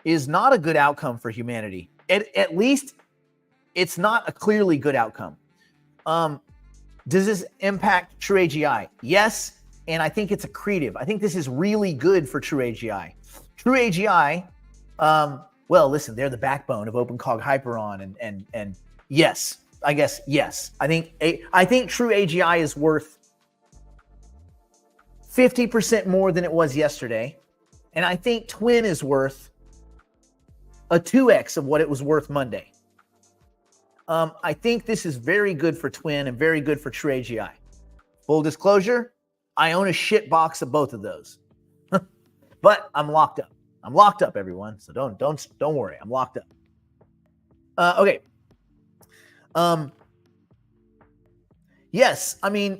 is not a good outcome for humanity. At least it's not a clearly good outcome. Does this impact True AGI? Yes, and I think it's accretive. I think this is really good for True AGI. True AGI, well, listen, they're the backbone of OpenCog Hyperon, and yes. I guess, yes. I think True AGI is worth 50% more than it was yesterday. And I think Twin is worth a 2x of what it was worth Monday. I think this is very good for Twin and very good for True AGI. Full disclosure, I own a shit box of both of those. But I'm locked up. I'm locked up, everyone. So don't worry. I'm locked up. Okay. Yes, I mean,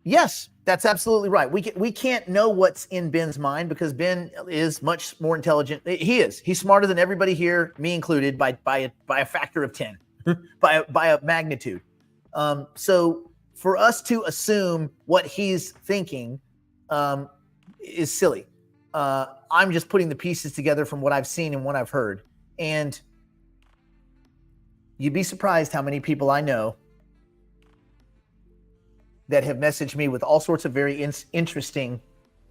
Yes, that's absolutely right. We can't know what's in Ben's mind because Ben is much more intelligent. He is. He's smarter than everybody here, me included, by a factor of 10, by a magnitude. So for us to assume what he's thinking is silly. I'm just putting the pieces together from what I've seen and what I've heard. And you'd be surprised how many people I know that have messaged me with all sorts of very interesting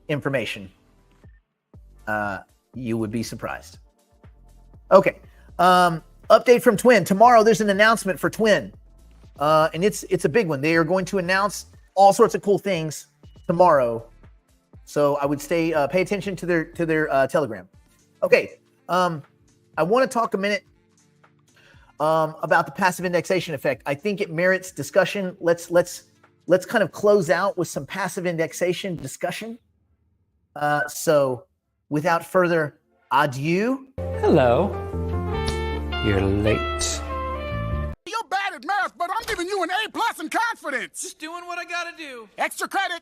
information. You would be surprised. Okay. Update from Twin. Tomorrow there's an announcement for Twin. And it's a big one. They are going to announce all sorts of cool things tomorrow. So I would pay attention to their Telegram. Okay. I want to talk a minute about the passive indexation effect. I think it merits discussion. Let's kind of close out with some passive indexation discussion. So without further ado. Hello. You're late. You're bad at math, but I'm giving you an A+ in confidence. Just doing what I gotta do. Extra credit.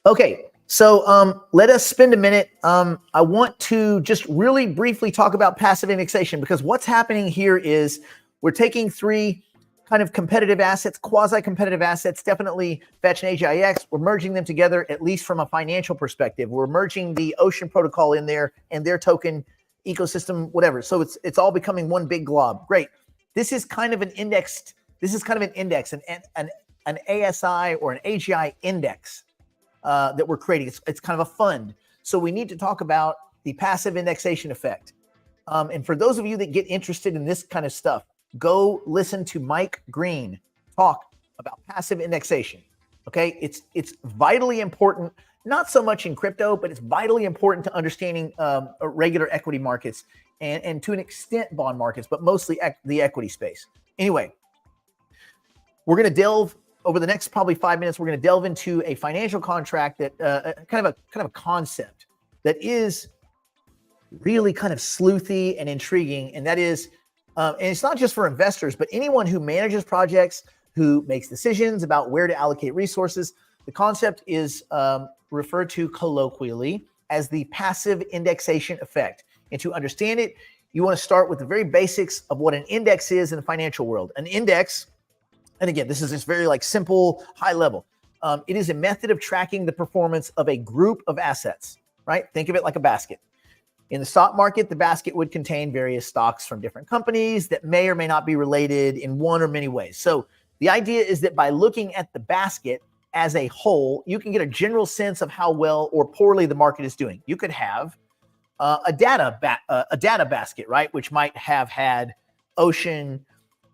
Okay, so let us spend a minute. I want to just really briefly talk about passive indexation because what's happening here is we're taking three kind of competitive assets, quasi-competitive assets, definitely Fetch and AGIX. We're merging them together, at least from a financial perspective. We're merging the Ocean protocol in there and their token ecosystem, whatever. So it's all becoming one big glob. Great. This is kind of an index. This is kind of an index, an ASI or an AGI index that we're creating. It's kind of a fund. So we need to talk about the passive indexation effect. And for those of you that get interested in this kind of stuff, go listen to Mike Green talk about passive indexation. Okay, it's vitally important, not so much in crypto, but it's vitally important to understanding regular equity markets and to an extent bond markets, but mostly the equity space. Anyway, we're going to delve over the next probably 5 minutes. We're going to delve into a financial contract that kind of a concept that is really kind of sleuthy and intriguing, and that is. And it's not just for investors, but anyone who manages projects, who makes decisions about where to allocate resources. The concept is referred to colloquially as the passive indexation effect. And to understand it, you want to start with the very basics of what an index is in the financial world. An index, and again, this is just very like simple, high level. It is a method of tracking the performance of a group of assets, right? Think of it like a basket. In the stock market, the basket would contain various stocks from different companies that may or may not be related in one or many ways. So the idea is that by looking at the basket as a whole, you can get a general sense of how well or poorly the market is doing. You could have a data basket, right, which might have had Ocean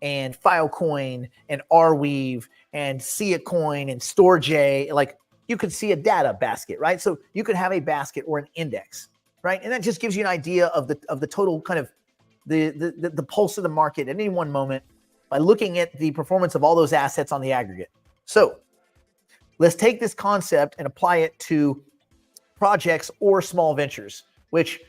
and Filecoin and Arweave and SiaCoin and StoreJ. Like you could see a data basket, right? So you could have a basket or an index. Right, and that just gives you an idea of the total kind of the pulse of the market at any one moment by looking at the performance of all those assets on the aggregate. So let's take this concept and apply it to projects or small ventures, which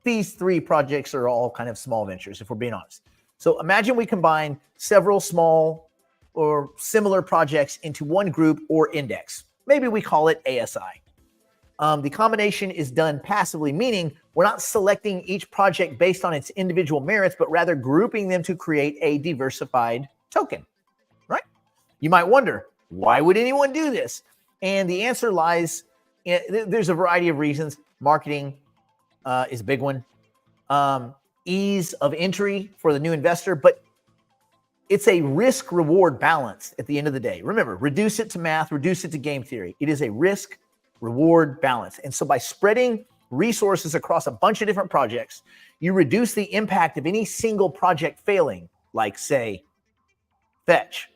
these three projects are all kind of small ventures, if we're being honest. So imagine we combine several small or similar projects into one group or index. Maybe we call it ASI. The combination is done passively, meaning we're not selecting each project based on its individual merits, but rather grouping them to create a diversified token, right? You might wonder, why would anyone do this? And the answer lies there's a variety of reasons. Marketing is a big one. Ease of entry for the new investor, but it's a risk reward balance at the end of the day. Remember, reduce it to math, reduce it to game theory. It is a risk reward balance. And so by spreading resources across a bunch of different projects, you reduce the impact of any single project failing, like say, Fetch.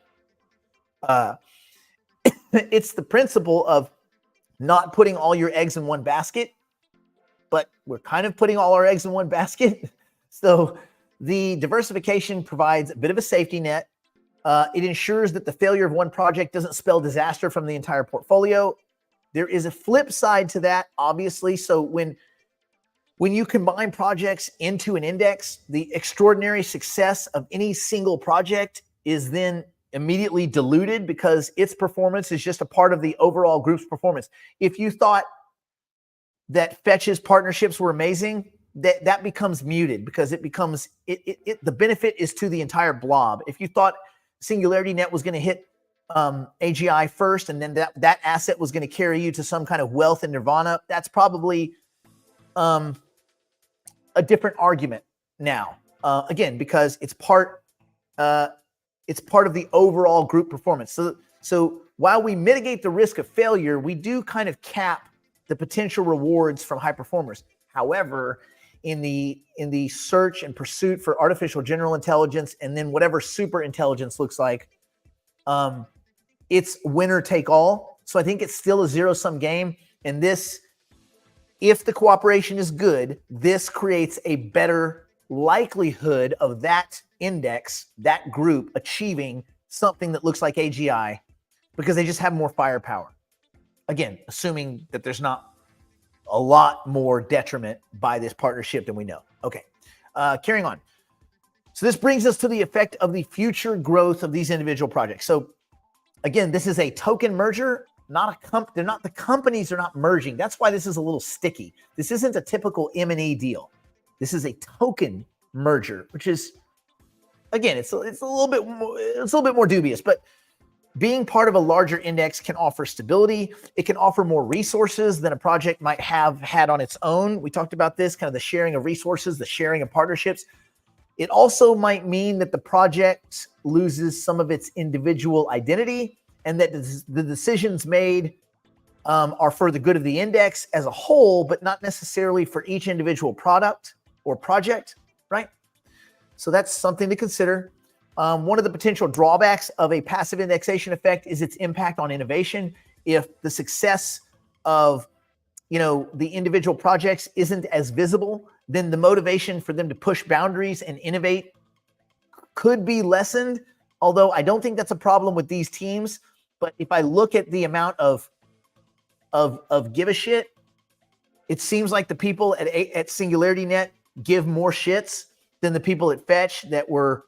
It's the principle of not putting all your eggs in one basket, but we're kind of putting all our eggs in one basket. So the diversification provides a bit of a safety net. It ensures that the failure of one project doesn't spell disaster from the entire portfolio. There is a flip side to that, obviously. So when you combine projects into an index, the extraordinary success of any single project is then immediately diluted because its performance is just a part of the overall group's performance. If you thought that Fetch's partnerships were amazing, that becomes muted because it becomes the benefit is to the entire blob. If you thought Singularity Net was going to hit AGI first, and then that asset was going to carry you to some kind of wealth and nirvana, that's probably a different argument now. Again, because it's part of the overall group performance. So while we mitigate the risk of failure, we do kind of cap the potential rewards from high performers. However, in the search and pursuit for artificial general intelligence, and then whatever super intelligence looks like, it's winner take all. So I think it's still a zero-sum game. And this, if the cooperation is good, this creates a better likelihood of that index, that group achieving something that looks like AGI, because they just have more firepower. Again, assuming that there's not a lot more detriment by this partnership than we know. Okay, carrying on. So this brings us to the effect of the future growth of these individual projects. So again, this is a token merger, not they're not, the companies are not merging. That's why this is a little sticky. This isn't a typical M&E deal. This is a token merger, which is, again, it's a little bit more dubious, but being part of a larger index can offer stability. It can offer more resources than a project might have had on its own. We talked about this, kind of the sharing of resources, the sharing of partnerships. It also might mean that the project loses some of its individual identity, and that the decisions made are for the good of the index as a whole, but not necessarily for each individual product or project, right? So that's something to consider. One of the potential drawbacks of a passive indexation effect is its impact on innovation. If the success of, the individual projects isn't as visible, then the motivation for them to push boundaries and innovate could be lessened. Although I don't think that's a problem with these teams. But if I look at the amount of give a shit, it seems like the people at Singularity Net give more shits than the people at Fetch that were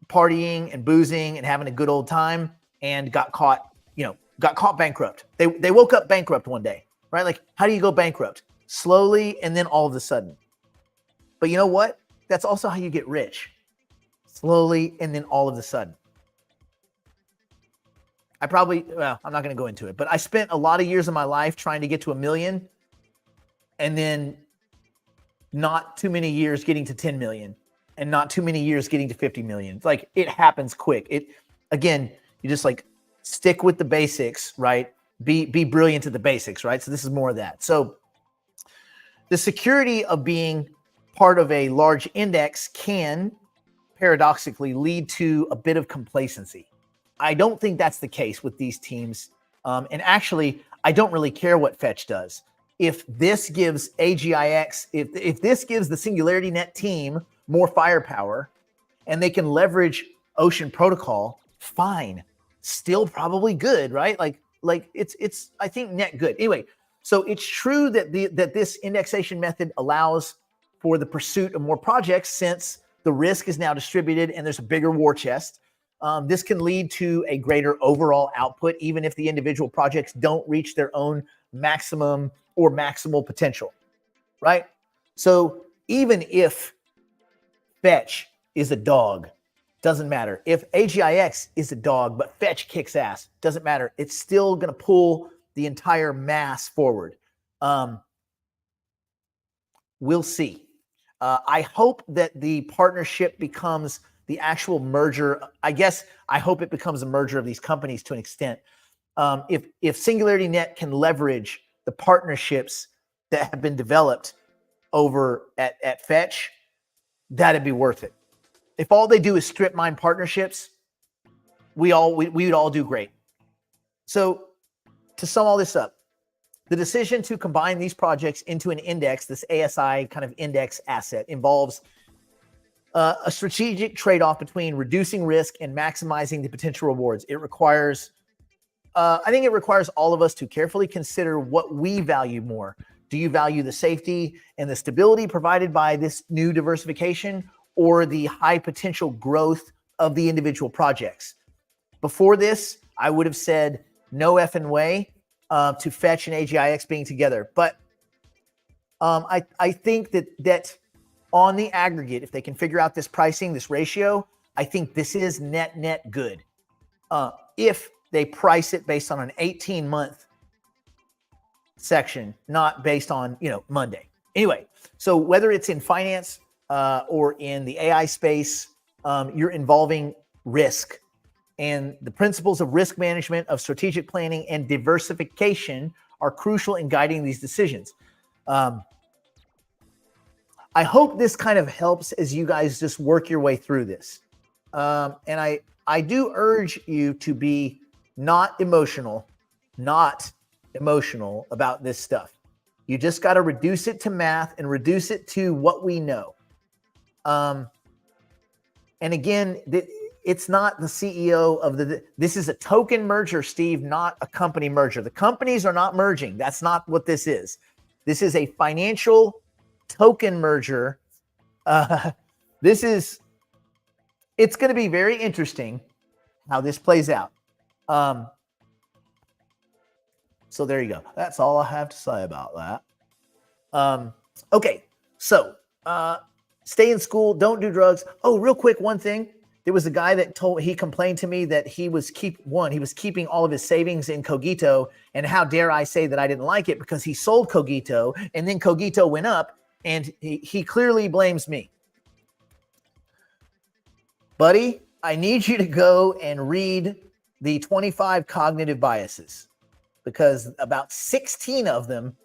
partying and boozing and having a good old time and got caught bankrupt. They woke up bankrupt one day, right? Like, how do you go bankrupt? Slowly, and then all of a sudden. But you know what? That's also how you get rich. Slowly, and then all of a sudden. I'm not going to go into it, but I spent a lot of years of my life trying to get to 1 million, and then not too many years getting to 10 million. And not too many years getting to 50 million. It's like, it happens quick. You just like stick with the basics, right? Be brilliant at the basics, right? So this is more of that. So the security of being part of a large index can paradoxically lead to a bit of complacency. I don't think that's the case with these teams. And actually, I don't really care what Fetch does. If this gives AGIX, if this gives the Singularity Net team more firepower and they can leverage Ocean Protocol, fine. Still probably good, right? Like it's I think net good. Anyway, so it's true that this indexation method allows for the pursuit of more projects since the risk is now distributed and there's a bigger war chest. This can lead to a greater overall output, even if the individual projects don't reach their own maximum or maximal potential, right? So even if Fetch is a dog, doesn't matter. If AGIX is a dog, but Fetch kicks ass, doesn't matter. It's still going to pull the entire mass forward. We'll see. I hope that the partnership becomes the actual merger. I guess I hope it becomes a merger of these companies to an extent. If Singularity Net can leverage the partnerships that have been developed over at Fetch, that'd be worth it. If all they do is strip mine partnerships, we would all do great. So to sum all this up, the decision to combine these projects into an index, this ASI kind of index asset, involves a strategic trade-off between reducing risk and maximizing the potential rewards. It requires, I think it requires all of us to carefully consider what we value more. Do you value the safety and the stability provided by this new diversification, or the high potential growth of the individual projects? Before this, I would have said no effing way to Fetch and AGIX being together. But I think that on the aggregate, if they can figure out this pricing, this ratio, I think this is net good. If they price it based on an 18-month section, not based on, Monday. Anyway, so whether it's in finance or in the AI space, you're involving risk. And the principles of risk management, of strategic planning, and diversification are crucial in guiding these decisions. I hope this kind of helps as you guys just work your way through this. And I do urge you to be not emotional about this stuff. You just got to reduce it to math and reduce it to what we know. And again, it's not the CEO of this is a token merger, Steve, not a company merger. The companies are not merging. That's not what this is. This is a financial token merger. It's going to be very interesting how this plays out. So there you go. That's all I have to say about that. Okay. So, stay in school. Don't do drugs. Oh, real quick. One thing. There was a guy that he complained to me that he was keeping all of his savings in Cogito. And how dare I say that I didn't like it, because he sold Cogito and then Cogito went up, and he clearly blames me. Buddy, I need you to go and read the 25 cognitive biases, because about 16 of them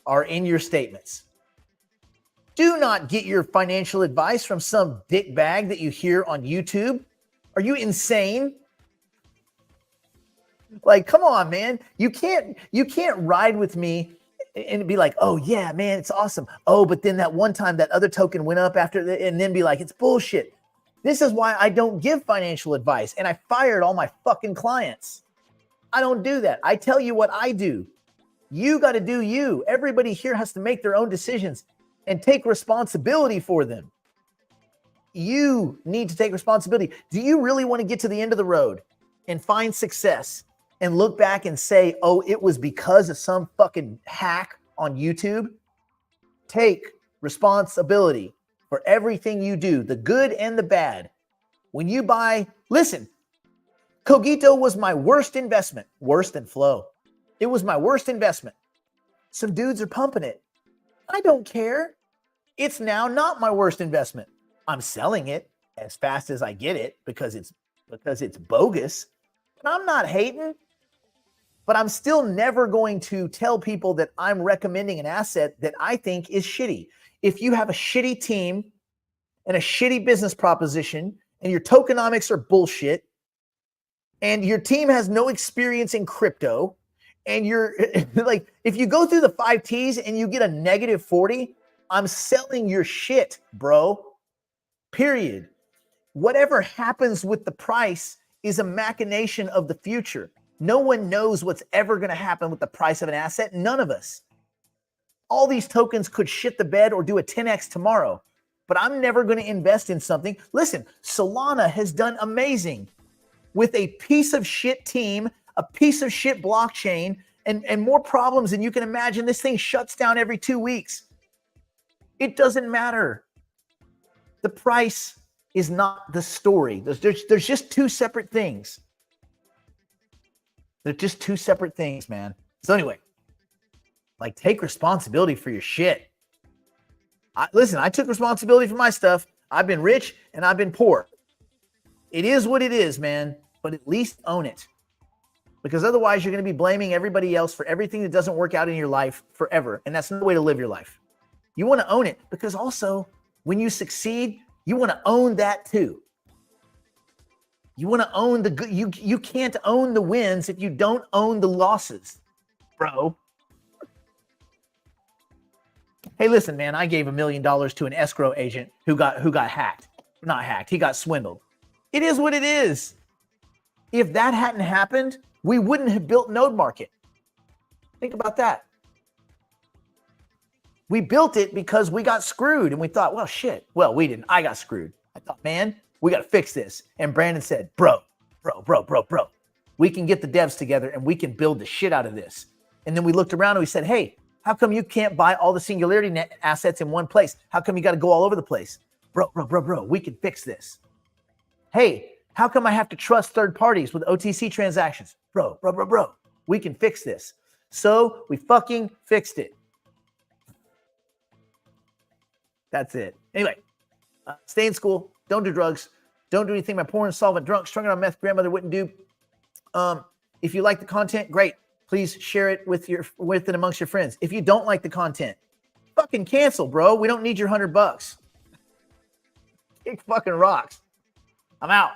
are in your statements. Do not get your financial advice from some dick bag that you hear on YouTube. Are you insane? Like, come on, man. You can't ride with me and be like, oh yeah, man, it's awesome. Oh, but then that one time that other token went up after, and then be like, it's bullshit. This is why I don't give financial advice, and I fired all my fucking clients. I don't do that. I tell you what I do. You got to do you. Everybody here has to make their own decisions and take responsibility for them. You need to take responsibility. Do you really want to get to the end of the road and find success and look back and say, oh, it was because of some fucking hack on YouTube? Take responsibility for everything you do, the good and the bad. When you listen, Cogito was my worst investment, worse than Flow. It was my worst investment. Some dudes are pumping it. I don't care. It's now not my worst investment. I'm selling it as fast as I get it because it's bogus. But I'm not hating. But I'm still never going to tell people that I'm recommending an asset that I think is shitty. If you have a shitty team and a shitty business proposition and your tokenomics are bullshit and your team has no experience in crypto, and you're like, if you go through the 5 T's and you get a negative 40, I'm selling your shit, bro. Period. Whatever happens with the price is a machination of the future. No one knows what's ever going to happen with the price of an asset. None of us. All these tokens could shit the bed or do a 10x tomorrow, but I'm never going to invest in something. Listen, Solana has done amazing with a piece of shit team, a piece of shit blockchain, and more problems than you can imagine. This thing shuts down every 2 weeks. It doesn't matter. The price is not the story. There's just two separate things. They're just two separate things, man. So anyway, like, take responsibility for your shit. Listen, I took responsibility for my stuff. I've been rich and I've been poor. It is what it is, man. But at least own it. Because otherwise you're going to be blaming everybody else for everything that doesn't work out in your life forever. And that's no way to live your life. You want to own it, because also when you succeed, you want to own that too. You want to own the good. You can't own the wins if you don't own the losses, bro. Hey, listen, man, I gave $1 million to an escrow agent who got hacked. Not hacked. He got swindled. It is what it is. If that hadn't happened, we wouldn't have built Node Market. Think about that. We built it because we got screwed and we thought, well, shit. Well, we didn't. I got screwed. I thought, man, we got to fix this. And Brandon said, bro, bro. We can get the devs together and we can build the shit out of this. And then we looked around and we said, hey, how come you can't buy all the Singularity net assets in one place? How come you got to go all over the place? Bro, we can fix this. Hey, how come I have to trust third parties with OTC transactions? Bro, we can fix this. So we fucking fixed it. That's it. Anyway, stay in school. Don't do drugs. Don't do anything my poor insolvent drunk strung out on meth grandmother wouldn't do. If you like the content, great. Please share it with and amongst your friends. If you don't like the content, fucking cancel, bro. We don't need your $100. Kick fucking rocks. I'm out.